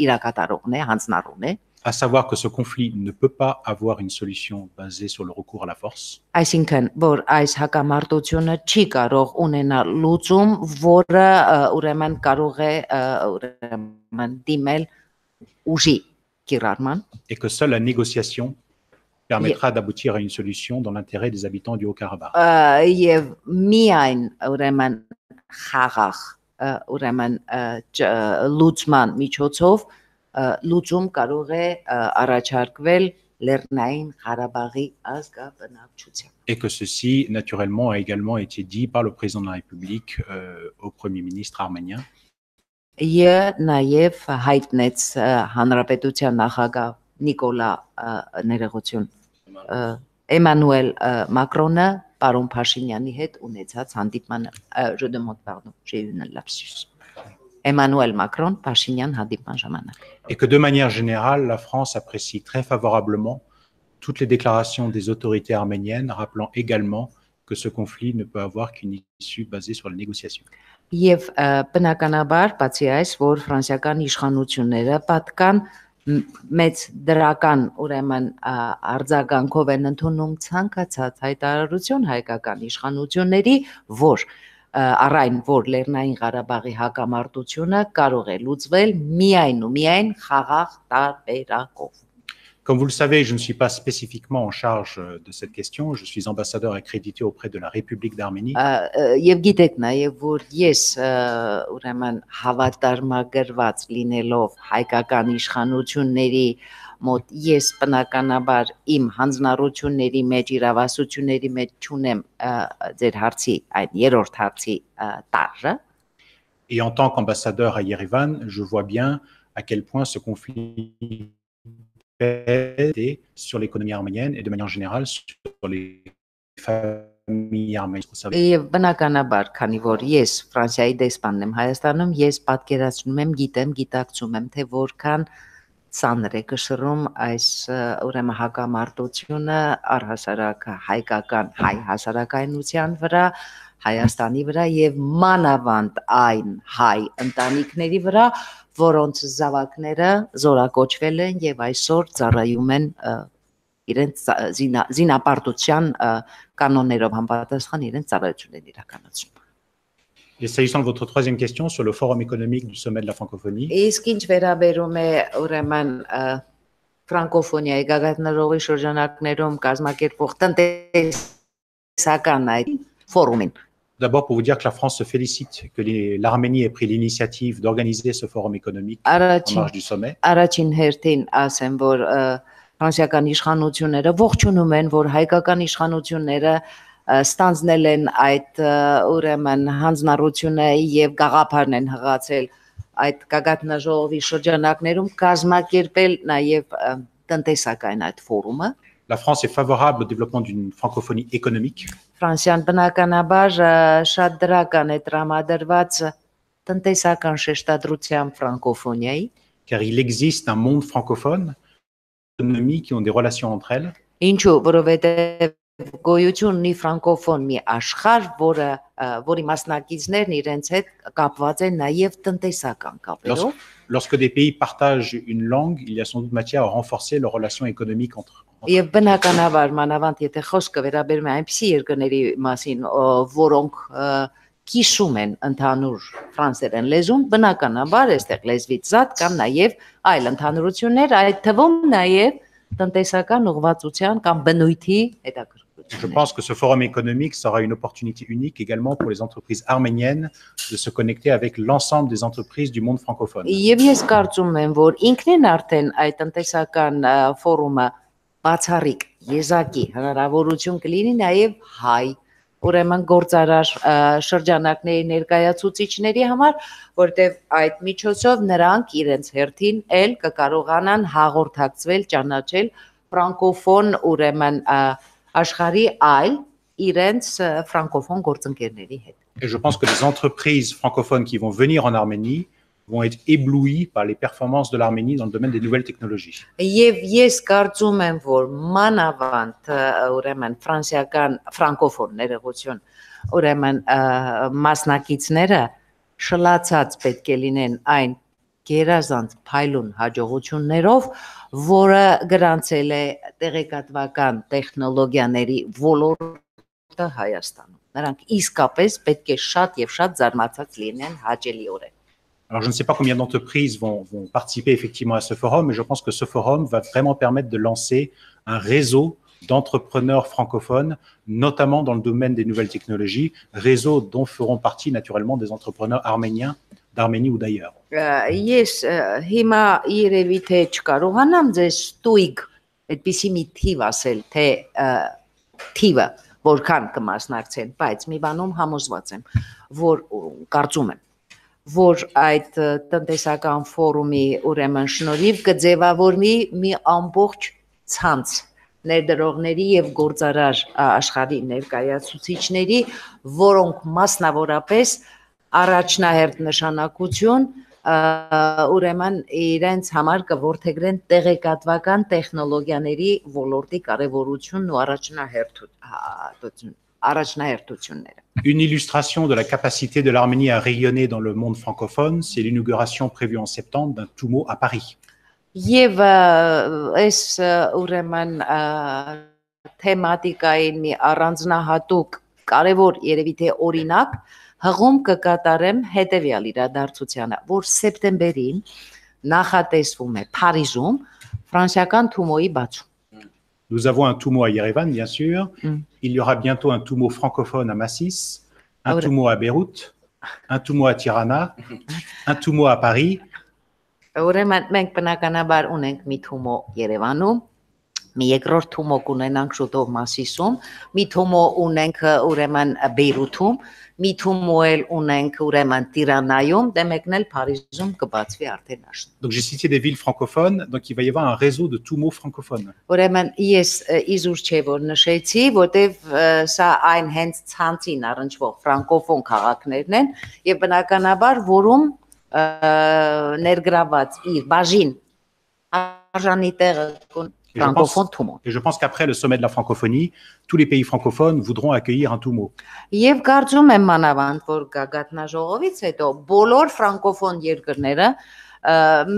հանձնառուն է, À savoir que ce conflit ne peut pas avoir une solution basée sur le recours à la force. այսինքն որ այս հակամարտությունը չի կարող ունենալ լուծում, որը ուրեմն կարող է ուրեմն դիմել ուժի կիրառման, Et que seule la négociation permettra d'aboutir à une solution dans l'intérêt des habitants du Haut-Karabakh. եւ միայն ուրեմն խաղաղ ուրեմն լուծման միջոցով լուծում կարող է առաջարկվել Լեռնային Ղարաբաղի ազգաբնակչության։ Et que ceci, naturellement, a également été dit par le président de la République au Premier ministre arménien. Նաև հայտնեց հանրապետության նախագահ Նիկոլա ներողություն Էմանուել Մակրոնը պարոն Փաշինյանի հետ ունեցած հանդիպմանը je demande pardon j'ai eu un lapsus Emmanuel Macron Փաշինյան հանդիպման ժամանակ Et que de manière générale la France apprécie très favorablement toutes les déclarations des autorités arméniennes rappelant également que ce conflit ne peut avoir qu'une issue basée sur la négociation. Եվ բնականաբար բացի այս որ ֆրանսիական իշխանությունները պատկան մեծ դրական ուրեմն արձագանքով են ընդունում ցանկացած հայտարարություն հայկական իշխանությունների որ առայն որ Լեռնային Ղարաբաղի հակամարտությունը կարող է լուծվել միայն ու միայն խաղաղ տարբերակով Comme vous le savez, je ne suis pas spécifiquement en charge de cette question. Je suis ambassadeur accrédité auprès de la République d'Arménie. Եվ գիտեք նաև որ ես ուրեմն հավատարմագրված լինելով հայկական իշխանությունների մոտ ես բնականաբար իմ հանձնառությունների մեջ իրավասությունների մեջ չունեմ ձեր հարցի այն երրորդ հարցի տարը Et en tant qu'ambassadeur à Yerevan, je vois bien à quel point ce conflit sur l'économie arménienne et de manière générale sur les familles arméniennes. Եվ բնականաբար, քանի որ ես Ֆրանսիայի դեսպանն եմ Հայաստանում, ես պատկերացնում եմ, գիտեմ, գիտակցում եմ, թե որքան ծանր է կշռում այս ուրեմն հակամարտությունը առհասարակ հայկական հայ հասարակայնության վրա, Հայաստանի վրա եւ մանավանդ այն հայ ընտանիքների վրա, որոնց զավակները զորակոչվել են եւ այսօր ծառայում են իրենց զինապարտության կանոններով համապատասխան իրենց ծառայություններն իրականացնում։ Et s'agissant de votre troisième question sur le forum économique du sommet de la francophonie. Իսկ ինչ վերաբերում է ուրեմն ֆրանկոֆոնիայի գագաթնարողի շրջանակներում կազմակերպվող տնտեսական այդ ֆորումին D'abord, pour vous dire que la France se félicite que l'Arménie ait pris l'initiative d'organiser ce forum économique en marge du sommet. Առաջին հերթին ասեմ, որ ֆրանսիական իշխանությունները ողջունում են, որ հայկական իշխանությունները ստանձնել են այդ ուրեմն հանձնառությունը եւ գաղափարն են հղացել այդ գագաթնաժողովի շրջանակներում կազմակերպել նաեւ տնտեսական այդ ֆորումը La France est favorable au développement d'une francophonie économique. Ֆրանսիան բնականաբար շատ դրական է տրամադրված տնտեսական շեշտադրության ֆրանկոֆոնիայի Car il existe un monde francophone, économie qui ont des relations entre elles. Ինչու որովհետեւ գոյություն ունի ֆրանկոֆոն մի աշխարհ, որի մասնակիցներն իրենց հետ կապված են նաեւ տնտեսական կապերով Lorsque des pays partagent une langue, il y a sans doute matière à renforcer leurs relations économiques entre eux. Եվ բնականաբար մանավանդ եթե խոսքը վերաբերում է այնպիսի երկրների մասին, որոնք կիսում են ընդհանուր ֆրանսերեն լեզուն, բնականաբար այստեղ լեզվից զատ կամ նաև այլ ընդհանրություններ, այդ թվում նաև տնտեսական ուղղվածության կամ բնույթի հետաքրքրություն։ Je pense que ce forum économique sera une opportunité unique également pour les entreprises arméniennes de se connecter avec l'ensemble des entreprises du monde francophone. Եվ ես կարծում եմ, որ ինքնին արդեն այդ տնտեսական ֆորումը բացառիկ եզակի հնարավորություն կլինի նաև հայ ուրեմն գործարար շրջանակների ներկայացուցիչների համար, որտեղ այդ միջոցով նրանք իրենց հերթին էլ կկարողանան հաղորդակցվել, ճանաչել ֆրանկոֆոն ուրեմն աշխարհի այլ իրենց ֆրանկոֆոն գործընկերների հետ։ Et je pense que les entreprises francophones qui vont venir en Arménie vont être éblouis par les performances de l'Arménie dans le domaine des nouvelles technologies. Եվ ես կարծում եմ, որ մանավանդ ուրեմն ֆրանսիական ֆրանկոֆոն ներողություն, ուրեմն մասնակիցները շլացած պետք է լինեն այն գերազանց փայլուն հաջողություններով, որը գրանցել է տեղեկատվական տեխնոլոգիաների ոլորտը Հայաստանում։ Նրանք իսկապես պետք է շատ եւ շատ զարմացած լինեն հաճելիորեն։ Alors, je ne sais pas combien d'entreprises vont participer effectivement à ce forum, mais je pense que ce forum va vraiment permettre de lancer un réseau d'entrepreneurs francophones, notamment dans le domaine des nouvelles technologies, réseau dont feront partie naturellement des entrepreneurs arméniens d'Arménie ou d'ailleurs. Ես հիմա երևի թե չկարողանամ ձեզ ստույգ այդպիսի մի թիվ ասել, թե թիվը որքան կմասնակցեն, բայց մի բանում համոզված եմ, որ կարծում եմ որ այդ տնտեսական ֆորումի ուրեմն շնորհիվ կձևավորվի մի ամբողջ ցանց ներդրողների եւ գործարար աշխարհի ներկայացուցիչների, որոնք մասնավորապես առաջնահերթ նշանակություն ուրեմն իրենց համար կորդեգրեն տեղեկատվական տեխնոլոգիաների ոլորտի կարևորությունն ու առաջնահերթությունները։ Une illustration de la capacité de l'Arménie à rayonner dans le monde francophone, c'est l'inauguration prévue en septembre d'un TUMO à Paris. Եվ այս ուրեմն թեմատիկային մի առանձնահատուկ կարևոր երևի թե օրինակ հղում կկատարեմ հետևյալ իրադարձությանը, որ սեպտեմբերին նախատեսվում է Փարիզում ֆրանսիական TUMO-ի բացում։ Nous avons un TUMO à Yerevan, bien sûr. Il y aura bientôt un TUMO francophone à Massis, un TUMO à Beyrouth, un TUMO à Tirana, un TUMO à Paris. Ուրեմն մենք բնականաբար ունենք մի TUMO Երևանում, մի երկրորդ TUMO կունենանք շուտով Մասիսում, մի TUMO ունենք ուրեմն Բեյրութում, մի TUMO էլ ունենք ուրեմն Տիրանայում, դե մեկն էլ Փարիզում կբացվի արդեն աշն։ Donc j'ai cité des villes francophones, donc il va y avoir un réseau de TUMO francophones. Ուրեմն ես իզուր չէ որ նշեցի, որտեվ սա այն հենց ցանցին առնչվող ֆրանկոֆոն քաղաքներն են եւ բնականաբար որում ներգրաված իր բաժին արժանի տեղը francophone TUMO. Et je pense qu'après le sommet de la francophonie, tous les pays francophones voudront accueillir un TUMO. Եվ կարծում եմ մանավանդ որ գագաթնաժողովից հետո բոլոր ֆրանկոֆոն երկրները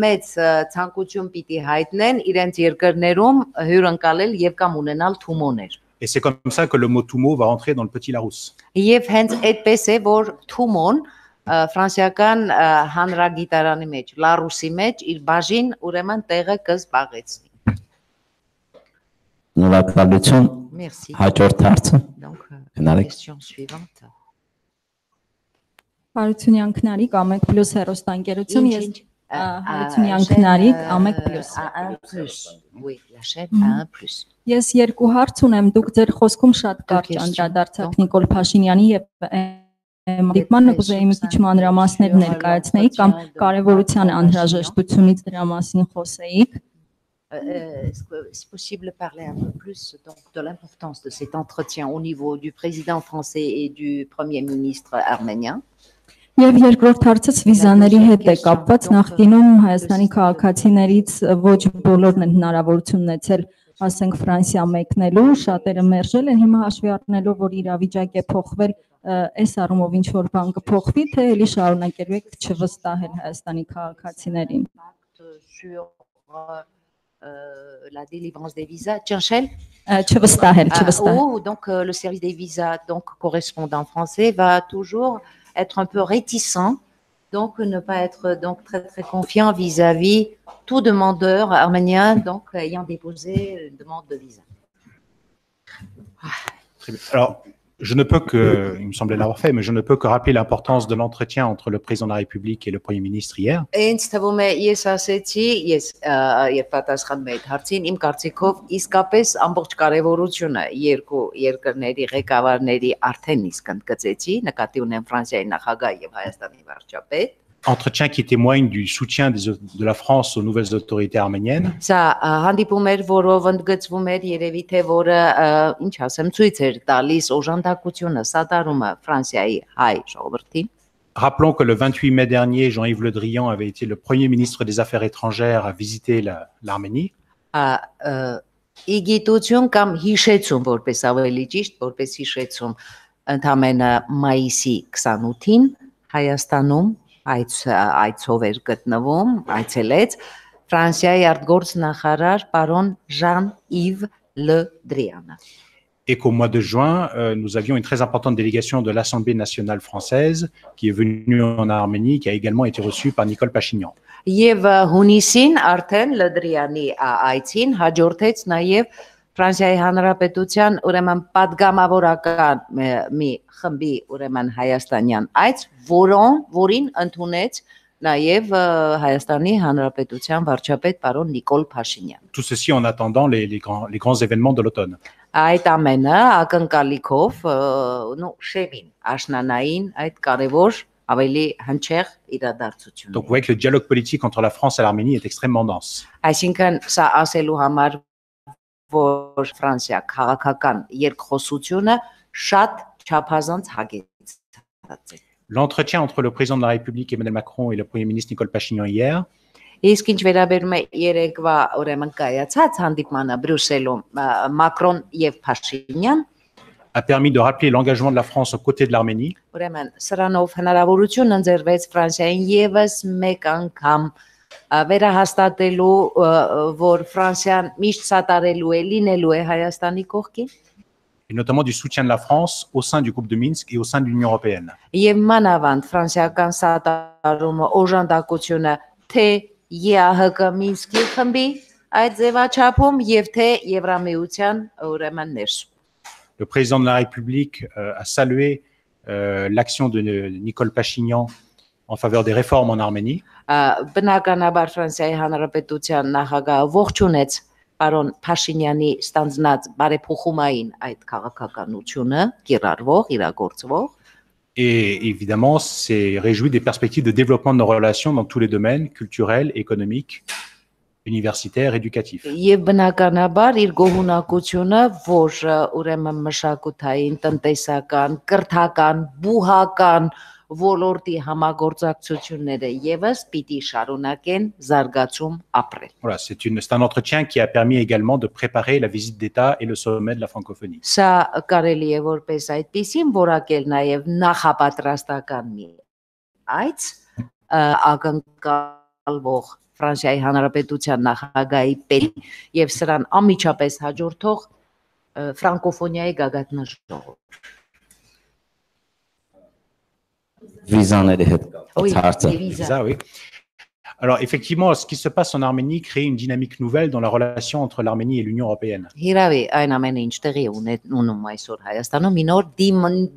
մեծ ցանկություն պիտի հայտնեն իրենց երկրներում հյուրընկալել եւ կամ ունենալ TUMO-ներ։ Et c'est comme ça que le mot TUMO va rentrer dans le Petit Larousse. Եվ հենց այդպես է որ TUMO-ն ֆրանսիական հանրագիտարանի մեջ, լարուսի մեջ իր բաժին ուրեմն տեղը կզբաղեցնի։ Շնորհակալություն։ Merci. Հաջորդ հարցը։ Donc Քնարեք։ question suivante. Հարությունյան Քնարիկ Ամեկ+ հեռուստաընկերություն ես Հարությունյան chaîne, Քնարիկ Ամեկ+։ A1+. Oui, la chaîne A1+. Ես երկու հարց ունեմ, դուք ձեր խոսքում շատ կարճ անդրադարձաք Նիկոլ Փաշինյանի եւ Միկմանը կուզեի մի քիչ մանրամասներ ներկայացնեիք կամ կարևորության անհրաժեշտությունից դրա մասին խոսեիք։ Est-ce que c'est possible de parler un peu plus donc, de l'importance de cet entretien au niveau du président français et du premier ministre arménien? Եվ երկրորդ հարցս վիզաների հետ է կապված, նախկինում Հայաստանի քաղաքացիներից ոչ բոլորն են հնարավորություն ունեցել, ասենք Ֆրանսիա մեկնելու, շատերը մերժել են, հիմա հաշվի առնելով, որ իրավիճակ է փոխվել, այս առումով ինչ որ բան կփոխվի, թե էլի շարունակելու եք չվստահել Հայաստանի քաղաքացիներին։ Sur la délivrance des visas. Tchanchel? Չվստահել։ Donc le service des visas, donc correspondant français, va toujours être un peu réticent, donc ne pas être donc très confiant vis-à-vis tout demandeur arménien donc ayant déposé une demande de visa. Très bien. Alors, je ne peux que, il me semblait l'avoir fait, mais je ne peux que rappeler l'importance de l'entretien entre le président de la République et le Premier ministre hier. Ինձ թվում է ես ասեցի, ես երբ պատասխանում եմ այդ հարցին, իմ կարծիքով իսկապես ամբողջ կարևորությունը երկու երկրների ղեկավարների արդեն իսկ ընդգծեցի, նկատի ունեմ Ֆրանսիայի նախագահ եւ Հայաստանի վարչապետ։ Entretien qui témoigne du soutien de la France aux nouvelles autorités arméniennes. Սա հանդիպում էր, որով ընդգծվում էր երևի թե որը ինչ ասեմ, ցույց էր տալիս օժանդակությունը, սատարումը Ֆրանսիայի հայ ժողովրդին։ Rappelons que le 28 mai dernier, Jean-Yves Le Drian avait été le premier ministre des Affaires étrangères à visiter l'Arménie. Իգիտություն կամ հիշեցում, որպես ավելի ճիշտ, որպես հիշեցում ընդամենը մայիսի 28-ին Հայաստանում այցով էր գտնվում, այցելեց Ֆրանսիայի արտգործնախարար պարոն Jean-Yves Le Drian. Et qu'au mois de juin, nous avions une très importante délégation de l'Assemblée nationale française qui est venue en Arménie, qui a également été reçue par Nicole Pachinian. Եվ հունիսին արդեն Le Drian-ի այցին հաջորդեց նաև Ֆրանսիայի Հանրապետության ուրեմն պատգամավորական մի խմբի ուրեմն հայաստանյան այց, որին ընդունեց նաև Հայաստանի Հանրապետության վարչապետ պարոն Նիկոլ Փաշինյան։ Tout ceci en attendant les grands événements de l'automne. Այդ ամենը ակնկալիքով, շեմին, աշնանային այդ կարևոր ավելի հնչեղ իրադարձություն։ Donc vous voyez que le dialogue politique entre la France et l'Arménie est extrêmement dense. Այսինքն սա ասելու համար որ Ֆրանսիա քաղաքական երկխոսությունը շատ չափազանց հագեցած է։ L'entretien entre le président de la République Emmanuel Macron et le Premier ministre Nicole Pachinian hier Իսկ ինչ վերաբերում է երեկվա ուրեմն կայացած հանդիպմանը Բրյուսելում Մակրոն եւ Փաշինյան a permis de rappeler l'engagement de la France aux côtés de l'Arménie ուրեմն սրանով հնարավորություն ընձեռվեց Ֆրանսիային եւս մեկ անգամ վերահաստատելու որ Ֆրանսիան միշտ սատարելու է լինելու է Հայաստանի կողքին et notamment du soutien de la France au sein du groupe de Minsk et au sein de l'Union européenne. Եվ մանավանդ ֆրանսիական սատարումը օժանդակությունը թե ԵԱՀԿ Մինսկի խմբի այդ ձևաչափում եւ թե Եվրամիության ուրեմն ներսում Le président de la République a salué l'action de Nicole Pachinian en faveur des réformes en Arménie. Բնականաբար Ֆրանսիայի Հանրապետության նախագահը ողջունեց պարոն Փաշինյանի ստանձնած բարեփոխումային այդ քաղաքականությունը կիրառվող, իրագործվող Et évidemment, c'est réjoui des perspectives de développement de nos relations dans tous les domaines, culturels, économiques, universitaires, éducatifs. Եվ բնականաբար իր գոհունակությունը, որ ուրեմն մշակութային, տնտեսական, կրթական, բուհական ոլորտի համագործակցությունները եւս պիտի շարունակեն զարգացում ապրել։ Voilà, c'est un entretien qui a permis également de préparer la visite d'État et le sommet de la francophonie. Սա կարելի է որպես այդպեսին որակել նաև նախապատրաստական մի այց ակնկալվող Ֆրանսիայի Հանրապետության նախագահի պետ եւ սրան անմիջապես հաջորդող ֆրանկոֆոնիայի գագաթնաժողով։ Վիզաների հետ կապված հարցը։ Ça, oui. Alors, effectivement, ce qui se passe en Arménie crée une dynamique nouvelle dans la relation entre l'Arménie et l'Union européenne. Հիրավի այն ամենը ինչ տեղի ունում այսօր Հայաստանում մի նոր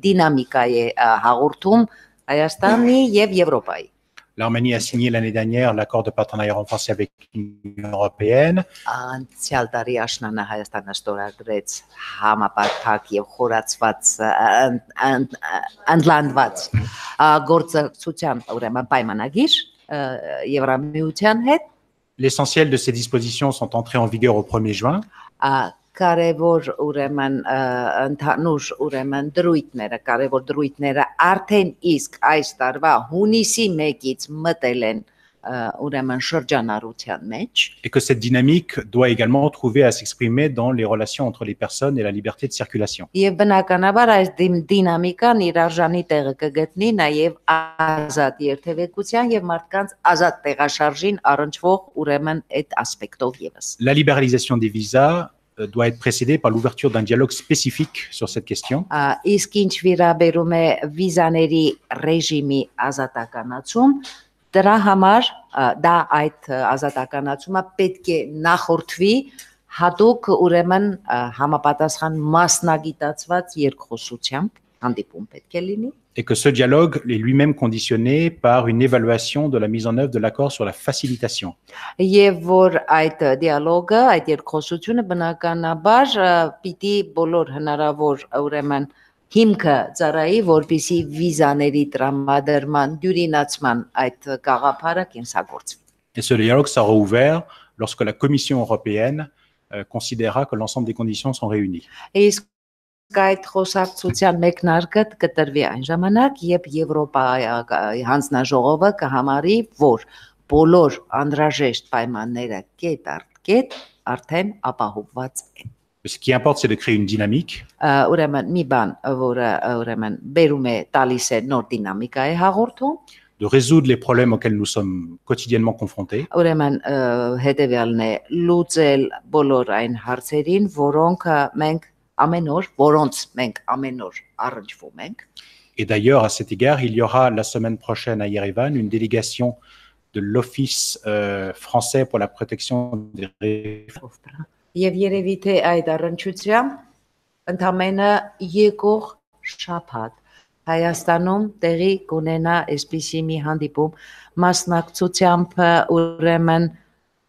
դինամիկա է հաղորդում Հայաստանի եւ Եվրոպայի։ L'Arménie a signé l'année dernière l'accord de partenariat renforcé avec l'Union européenne. Անցյալ տարի աշնանը Հայաստանը ստորագրեց համապարփակ եւ խորացված ընդլանդված գործակցության ուրեմն պայմանագիր Եվրամիության հետ L'essentiel de ces dispositions sont entrées en vigueur au 1er juin. Կարևոր ուրեմն ընդհանուր ուրեմն կարևոր դրույթները արդեն իսկ այս տարվա հունիսի 1-ից մտել են ուրեմն շրջանառության մեջ Et que cette dynamique doit également trouver à s'exprimer dans les relations entre les personnes et la liberté de circulation. Եվ բնականաբար այս դինամիկան իր արժանի տեղը կգտնի նաև ազատ երթևեկության եւ մարդկանց ազատ տեղաշարժին առնչվող ուրեմն այդ ասպեկտով եւս։ La libéralisation des visas doit être précédée par l'ouverture d'un dialogue spécifique sur cette question. Իսկ ինչ վերաբերում է վիզաների ռեժիմի ազատականացում, դրա համար դա այդ ազատականացումը պետք է նախորդվի հատուկ ուրեմն համապատասխան մասնագիտացված երկխոսությամբ հանդիպում պետք է լինի Et que ce dialogue est lui-même conditionné par une évaluation de la mise en œuvre de l'accord sur la facilitation. Եվ որ այդ դիալոգը, այդ երկխոսությունը բնականաբար պիտի բոլոր հնարավոր ուրեմն հիմքը ծառայի, որպեսզի վիզաների տրամադրման, դյուրինացման այդ գաղափարը կենսագործվի։ Et ce dialogue sera ouvert lorsque la Commission européenne considérera que l'ensemble des conditions sont réunies. Իսկ այդ խոսակցության մեկնարկը կտրվի այն ժամանակ, երբ Եվրոպայի հանձնաժողովը կհամարի, որ բոլոր անհրաժեշտ պայմանները կետ առ կետ արդեն ապահովված են։ Ce qui importe, c'est de créer une dynamique. Ուրեմն մի բան, որը ուրեմն բերում է տալիս է նոր դինամիկա է հաղորդում, de résoudre les problèmes auxquels nous sommes quotidiennement confrontés. Ուրեմն հետեւյալն է լուծել բոլոր այն հարցերին, որոնց մենք ամեն օր առնչվում ենք։ Et d'ailleurs, à cet égard, il y aura la semaine prochaine à Yerevan une délégation de l'Office français pour la protection des réfugiés. Եվ երևի թե այդ առնչությամբ ընդամենը եկող շաբաթ Հայաստանում տեղի կունենա այսպիսի մի հանդիպում մասնակցությամբ ուրեմն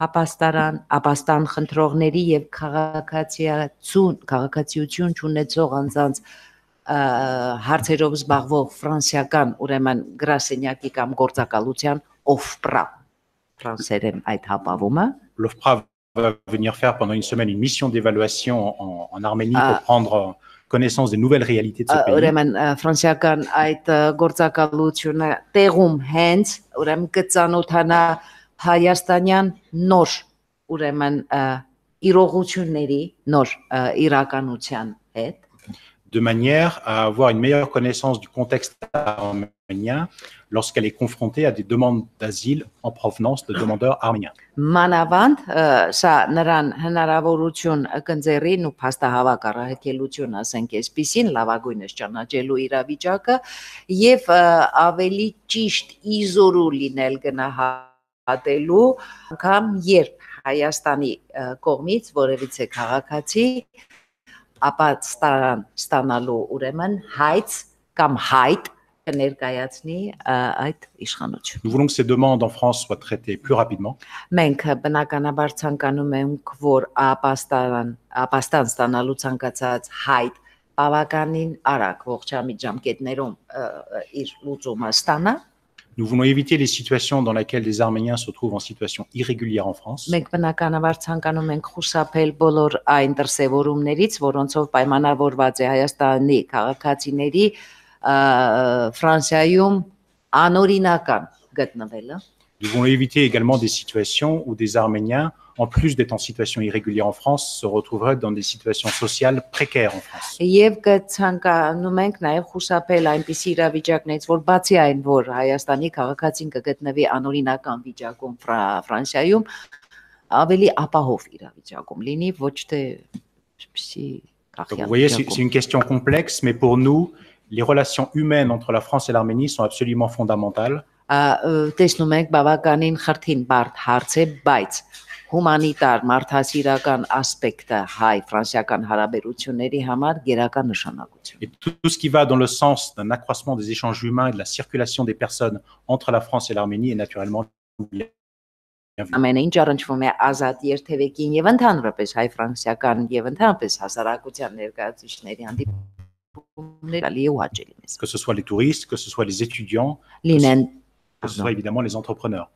ապաստան խնդրողների եւ քաղաքացիություն ունեցող անձանց հարցերով զբաղվող ֆրանսիական ուրեմն գրասենյակի կամ գործակալության OFPRA ֆրանսերեն այդ հապավումը L'OFPRA va venir faire pendant une semaine une mission d'évaluation en Arménie pour prendre connaissance des nouvelles réalités de ce pays. Ուրեմն ֆրանսիական այդ գործակալությունը տեղում հենց ուրեմն կծանոթանա հայաստանյան նոր ուրեմն իրողությունների նոր իրականության հետ de manière à avoir une meilleure connaissance du contexte arménien lorsqu'elle est confrontée à des demandes d'asile en provenance de demandeurs arméniens. Մանավանդ սա նրան հնարավորություն կընձեռին ու փաստահավաք առաքելություն ասենք այսպեսին լավագույնս ճանաչելու իրավիճակը եւ ավելի ճիշտ իզորու լինել գնահատելու անգամ երբ Հայաստանի կողմից որևիցե քաղաքացի ապա ստանալու ուրեմն հայց կամ հայտ կներկայացնի այդ իշխանություն։ Nous voulons que ces demandes en France soient traitées plus rapidement. Մենք բնականաբար ցանկանում ենք, որ ապաստան ստանալու ցանկացած հայտ բավականին արագ ողջամիտ ժամկետներում իր լուծումը ստանա։ Nous voulons éviter les situations dans lesquelles les Arméniens se trouvent en situation irrégulière en France. Մենք բնականաբար ցանկանում ենք խուսափել բոլոր այն դրսևորումներից, որոնցով պայմանավորված է Հայաստանի քաղաքացիների Ֆրանսիայում անօրինական գտնվելը։ Nous voulons éviter également des situations où des Arméniens, en plus d'être en situation irrégulière en France, se retrouveraient dans des situations sociales précaires en France. Եվ կցանկանում ենք նաև խուսափել այնպիսի իրավիճակներից, որ բացի այն, որ Հայաստանի քաղաքացին կգտնվի անօրինական վիճակում Ֆրանսիայում, ավելի ապահով իրավիճակում լինի, ոչ թե Donc, vous voyez, c'est une question complexe, mais pour nous, les relations humaines entre la France et l'Arménie sont absolument fondamentales. Տեսնում ենք բավականին խրթին բարդ հարց է, բայց հումանիտար մարդասիրական ասպեկտը հայ-ֆրանսիական հարաբերությունների համար գերական նշանակություն։ Et tout ce qui va dans le sens d'un accroissement des échanges humains et de la circulation des personnes entre la France et l'Arménie est naturellement bienvenu. Ամենը ինչ առնչվում է ազատ երթևեկին եւ ընդհանրապես հայ-ֆրանսիական եւ ընդհանրապես հասարակության ներկայացուցիչների հանդիպումների ու հաճելի մեզ։ Que ce soit les touristes, que ce soit les étudiants, que ce soit évidemment les entrepreneurs.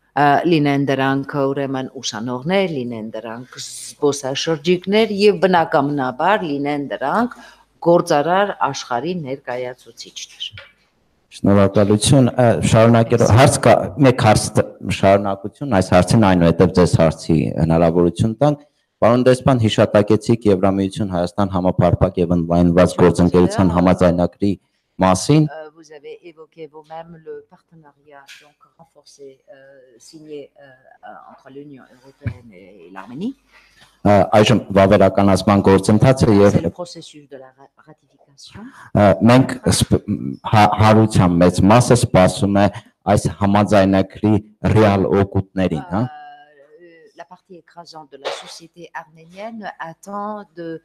Լինեն դրանք ուրեմն ուսանողներ, լինեն դրանք զբոսաշրջիկներ եւ բնականաբար լինեն դրանք գործարար աշխարհի ներկայացուցիչներ։ Շնորհակալություն, շարունակելով հարց կա, մեկ հարց շարունակություն, այս հարցին այնուհետև ձեզ հարցի հնարավորություն տանք։ Պարոն դեսպան, հիշատակեցիք Եվրամիություն Հայաստան համապարփակ եւ ընդլայնված գործընկերության համաձայնագրի մասին։ Vous avez évoqué vous-même le partenariat donc renforcé signé entre l'Union européenne et l'Arménie. Այժմ վավերականացման գործընթացը եւ C'est le processus de la ratification. Մենք հարության մեծ մասը սպասում է այս համաձայնագրի ռեալ օգուտներին, հա։ La partie écrasante de la société arménienne attend de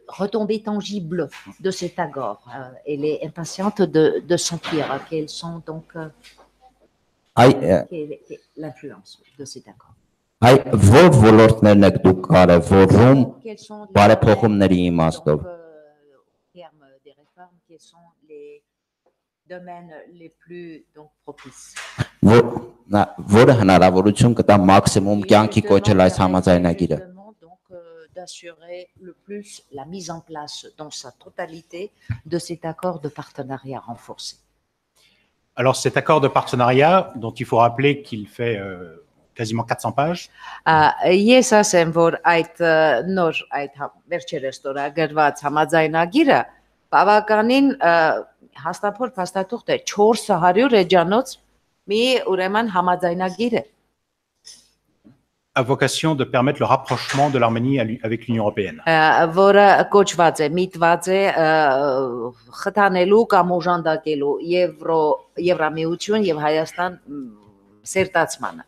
retombées tangibles de cet accord. Elle est impatiente de sentir quelles sont donc l'influence de cet accord. Այ որ ոլորտներն եք դուք կարևորում բարեփոխումների իմաստով։ Termes des réformes, quels sont les domaines les plus donc propices. Որը հնարավորություն կտա մաքսիմում կյանքի կոչել այս համաձայնագիրը։ D'assurer le plus la mise en place dans sa totalité de cet accord de partenariat renforcé. Alors cet accord de partenariat, dont il faut rappeler qu'il fait quasiment 400 pages. Ես ասեմ, որ այդ նոր այդ վերջերս ստորագրված համաձայնագիրը բավականին հաստափոր փաստաթուղթ է 400 էջանոց մի ուրեմն համաձայնագիր է։ A vocation de permettre le rapprochement de l'Arménie avec l'Union européenne. Որը կոչված է, միտված է խթանելու կամ օժանդակելու Եվրամիություն եւ Հայաստան սերտացմանը։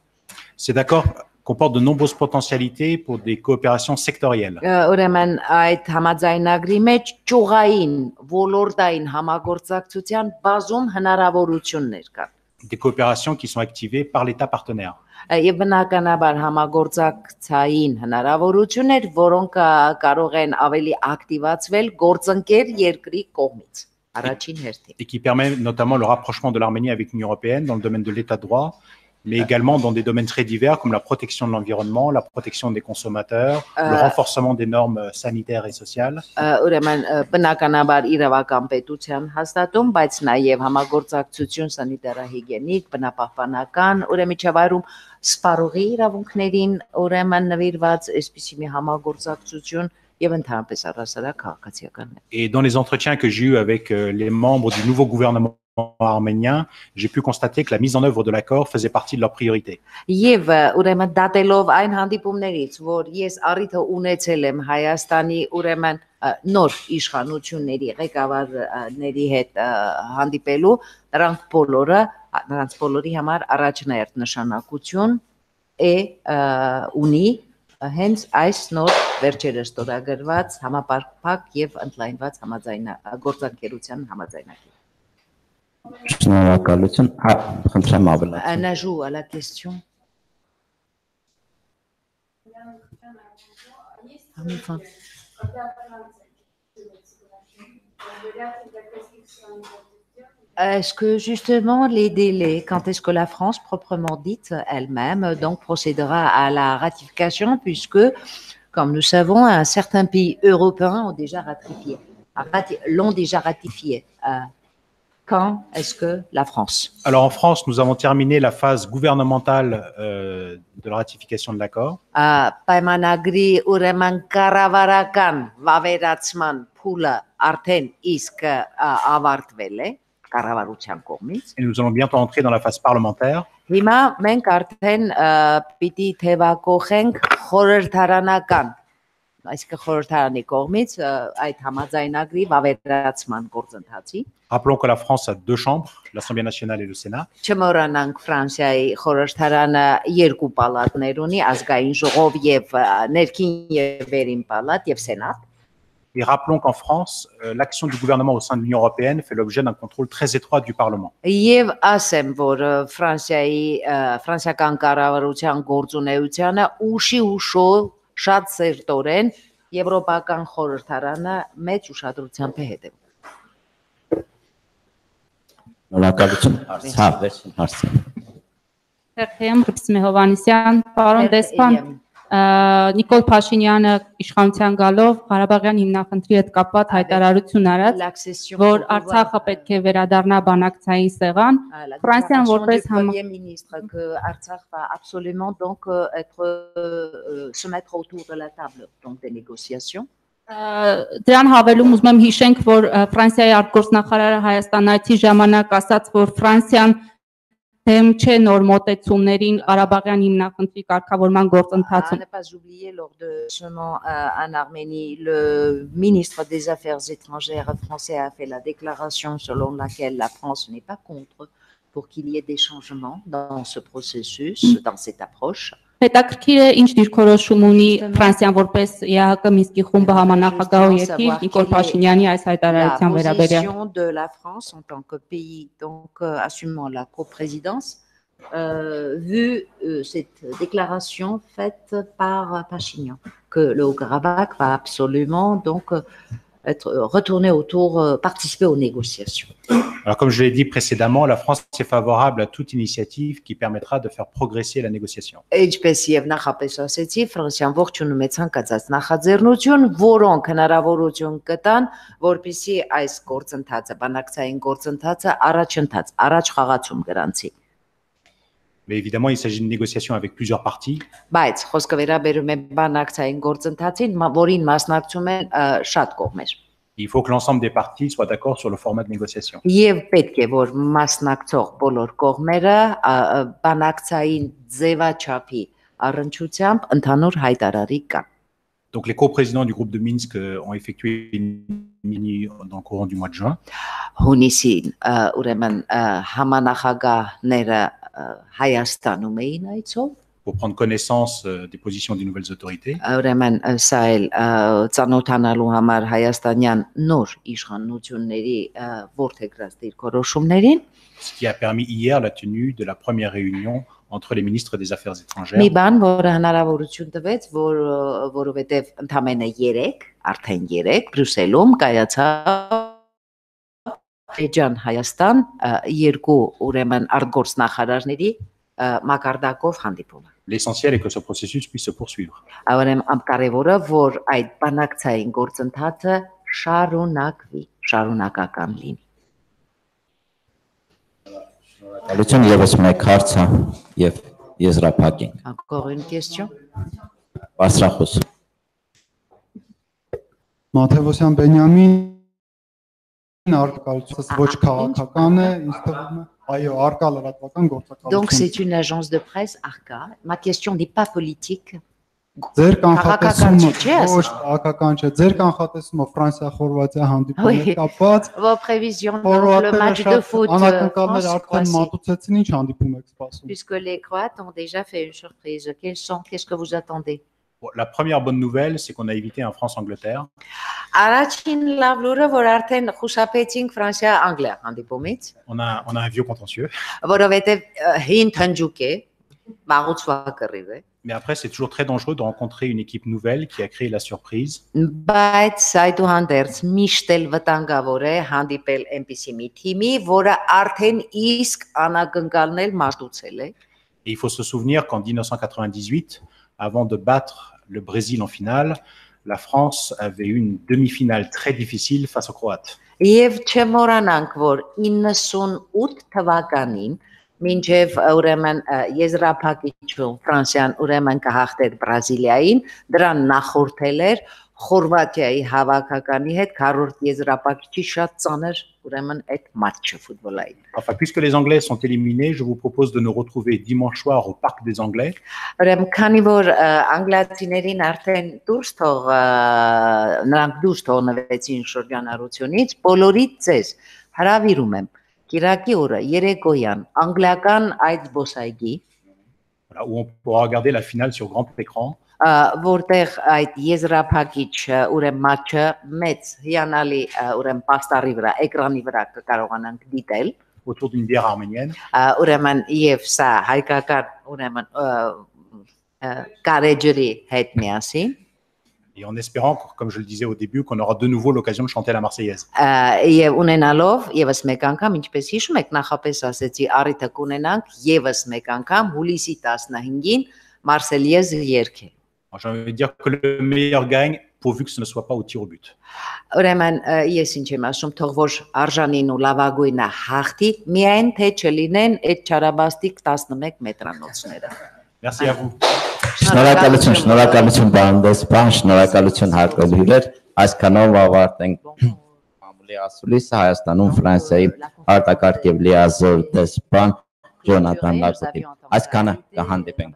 Cet accord comporte de nombreuses potentialités pour des coopérations sectorielles. Ուրեմն այդ համաձայնագրի մեջ ճյուղային, ոլորտային համագործակցության բազում հնարավորություններ կան։ Des coopérations qui sont activées par l'État partenaire. Եվ բնականաբար համագործակցային հնարավորություններ, որոնք կարող են ավելի ակտիվացվել գործընկեր երկրի կողմից։ առաջին հերթին։ Et qui permet notamment le rapprochement de l'Arménie avec l'Union européenne dans le domaine de l'état de droit, mais également dans des domaines très divers comme la protection de l'environnement, la protection des consommateurs, le renforcement des normes sanitaires et sociales. Ուրեմն բնականաբար իրավական պետության հաստատում, բայց նաև համագործակցություն սանիտարահիգիենիկ, բնապահպանական, ուրեմն միջավայրում սպառողի իրավունքներին, ուրեմն նվիրված այսպիսի մի համագործակցություն եւ ընդհանրապես առասարակ քաղաքացիականներ։ Et dans les entretiens que j'ai eus avec les membres du nouveau gouvernement arménien, j'ai pu constater que la mise en œuvre de l'accord faisait partie de leurs priorités. Եվ ուրեմն դատելով այն հանդիպումներից, որ ես առիթը ունեցել եմ Հայաստանի ուրեմն նոր իշխանությունների ղեկավարների հետ հանդիպելու, նրանց բոլորի համար առաջնահերթ նշանակություն ունի հենց այս նոր վերջերս ստորագրված համապարփակ եւ ընդլայնված գործընկերության համաձայնագիր։ Շնորհակալություն։ Խնդրեմ ավելացնեմ։ Un ajout à la question. Est-ce que justement les délais, quand est-ce que la France proprement dite elle-même donc procédera à la ratification, puisque comme nous savons un certain pays européens ont déjà ratifié, l'ont déjà ratifié. Quand est-ce que la France? Alors en France, nous avons terminé la phase gouvernementale de la ratification de l'accord. Պայմանագրի ուրեմն կառավարական վավերացման փուլը արդեն իսկ ավարտվել է կառավարության կողմից։ Et nous allons bientôt entrer dans la phase parlementaire. Հիմա մենք արդեն պիտի թևակողենք խորհրդարանական, այսինքն խորհրդարանի կողմից այդ համաձայնագրի վավերացման գործընթացի։ Rappelons que la France a deux chambres, l'Assemblée nationale et le Sénat. Չմոռանանք Ֆրանսիայի խորհրդարանը երկու պալատներ ունի, ազգային ժողով եւ ներքին եւ վերին պալատ եւ սենատ։ Et rappelons qu'en France, l'action du gouvernement au sein de l'Union européenne fait l'objet d'un contrôle très étroit du Parlement. Եվ ասեմ, որ ֆրանսիական կառավարության գործունեությանը ուշի շատ սերտորեն եվրոպական խորհրդարանը մեծ ուշադրությամբ է հետևում։ Շնորհակալություն։ Հա, վերջին հարցը։ Թերթեմ Ռուբսմե Հովանեսյան, պարոն դեսպան, Նիկոլ Փաշինյանը իշխանության գալով Ղարաբաղյան հիմնախնդրի հետ կապված հայտարարություն արած, որ Արցախը պետք է վերադառնա բանակցային սեղան, Ֆրանսիան որպես ministre que Artsakh va absolument donc se mettre autour de la table donc des négociations. Դրան հավելում ուզում եմ հիշենք, որ Ֆրանսիայի արտգործնախարարը Հայաստան այցի ժամանակ ասաց, որ Ֆրանսիան դեմ չէ նոր մոտեցումներին Ղարաբաղյան հիմնախնդրի կարգավորման գործընթացում։ Ne pas oublier lors de son en Arménie, le ministre des Affaires étrangères français a fait la déclaration selon laquelle la France n'est pas contre pour qu'il y ait des changements dans ce processus, dans cette approche. Հետաքրքիր է ինչ դիրքորոշում ունի Ֆրանսիան որպես ԵԱՀԿ Մինսկի խումբը համանախագահ երկիր Նիկոլ Փաշինյանի այս հայտարարության վերաբերյալ։ La position de la France en tant que pays donc assumant la coprésidence vu cette déclaration faite par Pachinian que le Haut-Karabakh va absolument donc être retourné autour participer aux négociations. Alors comme je l'ai dit précédemment, la France est favorable à toute initiative qui permettra de faire progresser la négociation. Ինչպես եւ նախապես ասեցի, Ֆրանսիան ողջունում է ցանկացած նախաձեռնություն, որոնք հնարավորություն կտան, որպեսզի այս գործընթացը, բանակցային գործընթացը առաջ խաղացում գրանցի։ Mais évidemment, il s'agit de négociations avec plusieurs parties. Բայց խոսքը վերաբերում է բանակցային գործընթացին, որին մասնակցում են շատ կողմեր։ Il faut que l'ensemble des parties soient d'accord sur le format de négociation. Եվ պետք է որ մասնակցող բոլոր կողմերը բանակցային ձևաչափի առնչությամբ ընդհանուր հայտարարի կան։ Donc les coprésidents du groupe de Minsk ont effectué une mini dans le courant du mois de juin. Հունիսին ուրեմն համանախագահները Հայաստանում էին այցով pour prendre connaissance des positions des nouvelles autorités. Ուրեմն սա էլ ծանոթանալու համար հայաստանյան նոր իշխանությունների որդեգրած դիրքորոշումներին, Ce qui a permis hier la tenue de la première réunion entre les ministres des Affaires étrangères. Մի բան, որը հնարավորություն տվեց, որովհետև ընդամենը 3 Բրյուսելում կայացավ Էջան Հայաստան երկու ուրեմն արտգործնախարարների մակարդակով հանդիպումը։ L'essentiel est que ce processus puisse se poursuivre. Ուրեմն ամկարևորը որ այդ բանակցային գործընթացը շարունակվի, շարունակական լինի։ Շնորհակալություն եւս մեկ հարցը եւ եզրափակենք։ Encore une question. Բարձրախոս։ Մաթեոսյան Բենյամին արկալությունս ոչ քաղաքական է, ինձ թվում է, այո, արկա լրատվական գործակալություն։ Donc c'est une agence de presse ARCA. Ma question n'est pas politique. Ձեր կանխատեսումը չէ, ոչ քաղաքական չէ, ձեր կանխատեսումը Ֆրանսիա-Խորվաթիա հանդիպումի կապված Vos prévisions pour le match de foot անակնկալներ արդեն մատուցեցին, ինչ հանդիպում եք սպասում։ puisque les Croates ont déjà fait une surprise. Qu'est-ce que vous attendez? Bon, la première bonne nouvelle, c'est qu'on a évité un France-Angleterre. Առաջին լավ լուրը որ արդեն խուսափեցինք Ֆրանսիա-Անգլիա հանդիպումից, On a un vieux contentieux. որովհետև հին թնջուկ է, մաղուցվա կռիվ է, Mais après, c'est toujours très dangereux de rencontrer une équipe nouvelle qui a créé la surprise. բայց այդուհանդերձ միշտ էլ վտանգավոր է հանդիպել այնպիսի մի թիմի, որը արդեն իսկ անակնկալներ մատուցել է։ Et il faut se souvenir qu'en 1998, avant de battre le Brésil en finale, la France avait eu une demi-finale très difficile face aux Croates. Եվ չմոռանանք, որ 98 թվականին մինչև ուրեմն եզրափակիչում Ֆրանսիան ուրեմն կհաղթեր Բրազիլիային, դրան նախորդել էր Խորվաթիայի հավաքականի հետ քառորդ եզրափակիչի շատ ծանր ուրեմն այդ մատչը ֆուտբոլային։ Enfin, puisque les Anglais sont éliminés, je vous propose de nous retrouver dimanche soir au Parc des Anglais. Ուրեմն քանի որ անգլիացիներին արդեն նրանք դուրս թողնվեցին շրջանառությունից, բոլորիդ ձեզ հրավիրում եմ Կիրակի օրը երեկոյան անգլիական այդ զբոսայգի, Voilà, où on pourra regarder la finale sur grand écran. որտեղ այդ եզրափակիչ ուրեմն մատչը մեծ հիանալի ուրեմն պաստառի վրա, էկրանի վրա կարողանանք դիտել, autour d'une bière arménienne. ուրեմն եւ սա հայկական ուրեմն կարեջրի հետ միասին, Et en espérant, comme je le disais au début, qu'on aura de nouveau l'occasion de chanter la Marseillaise. եւ ունենալով եւս մեկ անգամ, ինչպես հիշում եք, նախապես ասեցի, առիթը կունենանք եւս մեկ անգամ հուլիսի 15-ին Մարսելիեզ երգել։ J'ai envie de dire que le meilleur gagne, pourvu que ce ne soit pas au tir au but. Ուրեմն ես ինչ եմ ասում, թող որ արժանին ու լավագույնը հաղթի, միայն թե չլինեն այդ չարաբաստիկ 11 մետրանոցները։ Merci à vous. Շնորհակալություն պարոն դեսպան, շնորհակալություն հարգել հյուրեր, այսքանով ավարտենք մամուլի ասուլիսը Հայաստանում Ֆրանսիայի արտակարգ եւ լիազոր դեսպան Ջոնաթան Լակոտի։ Այսքանը կհանդիպենք։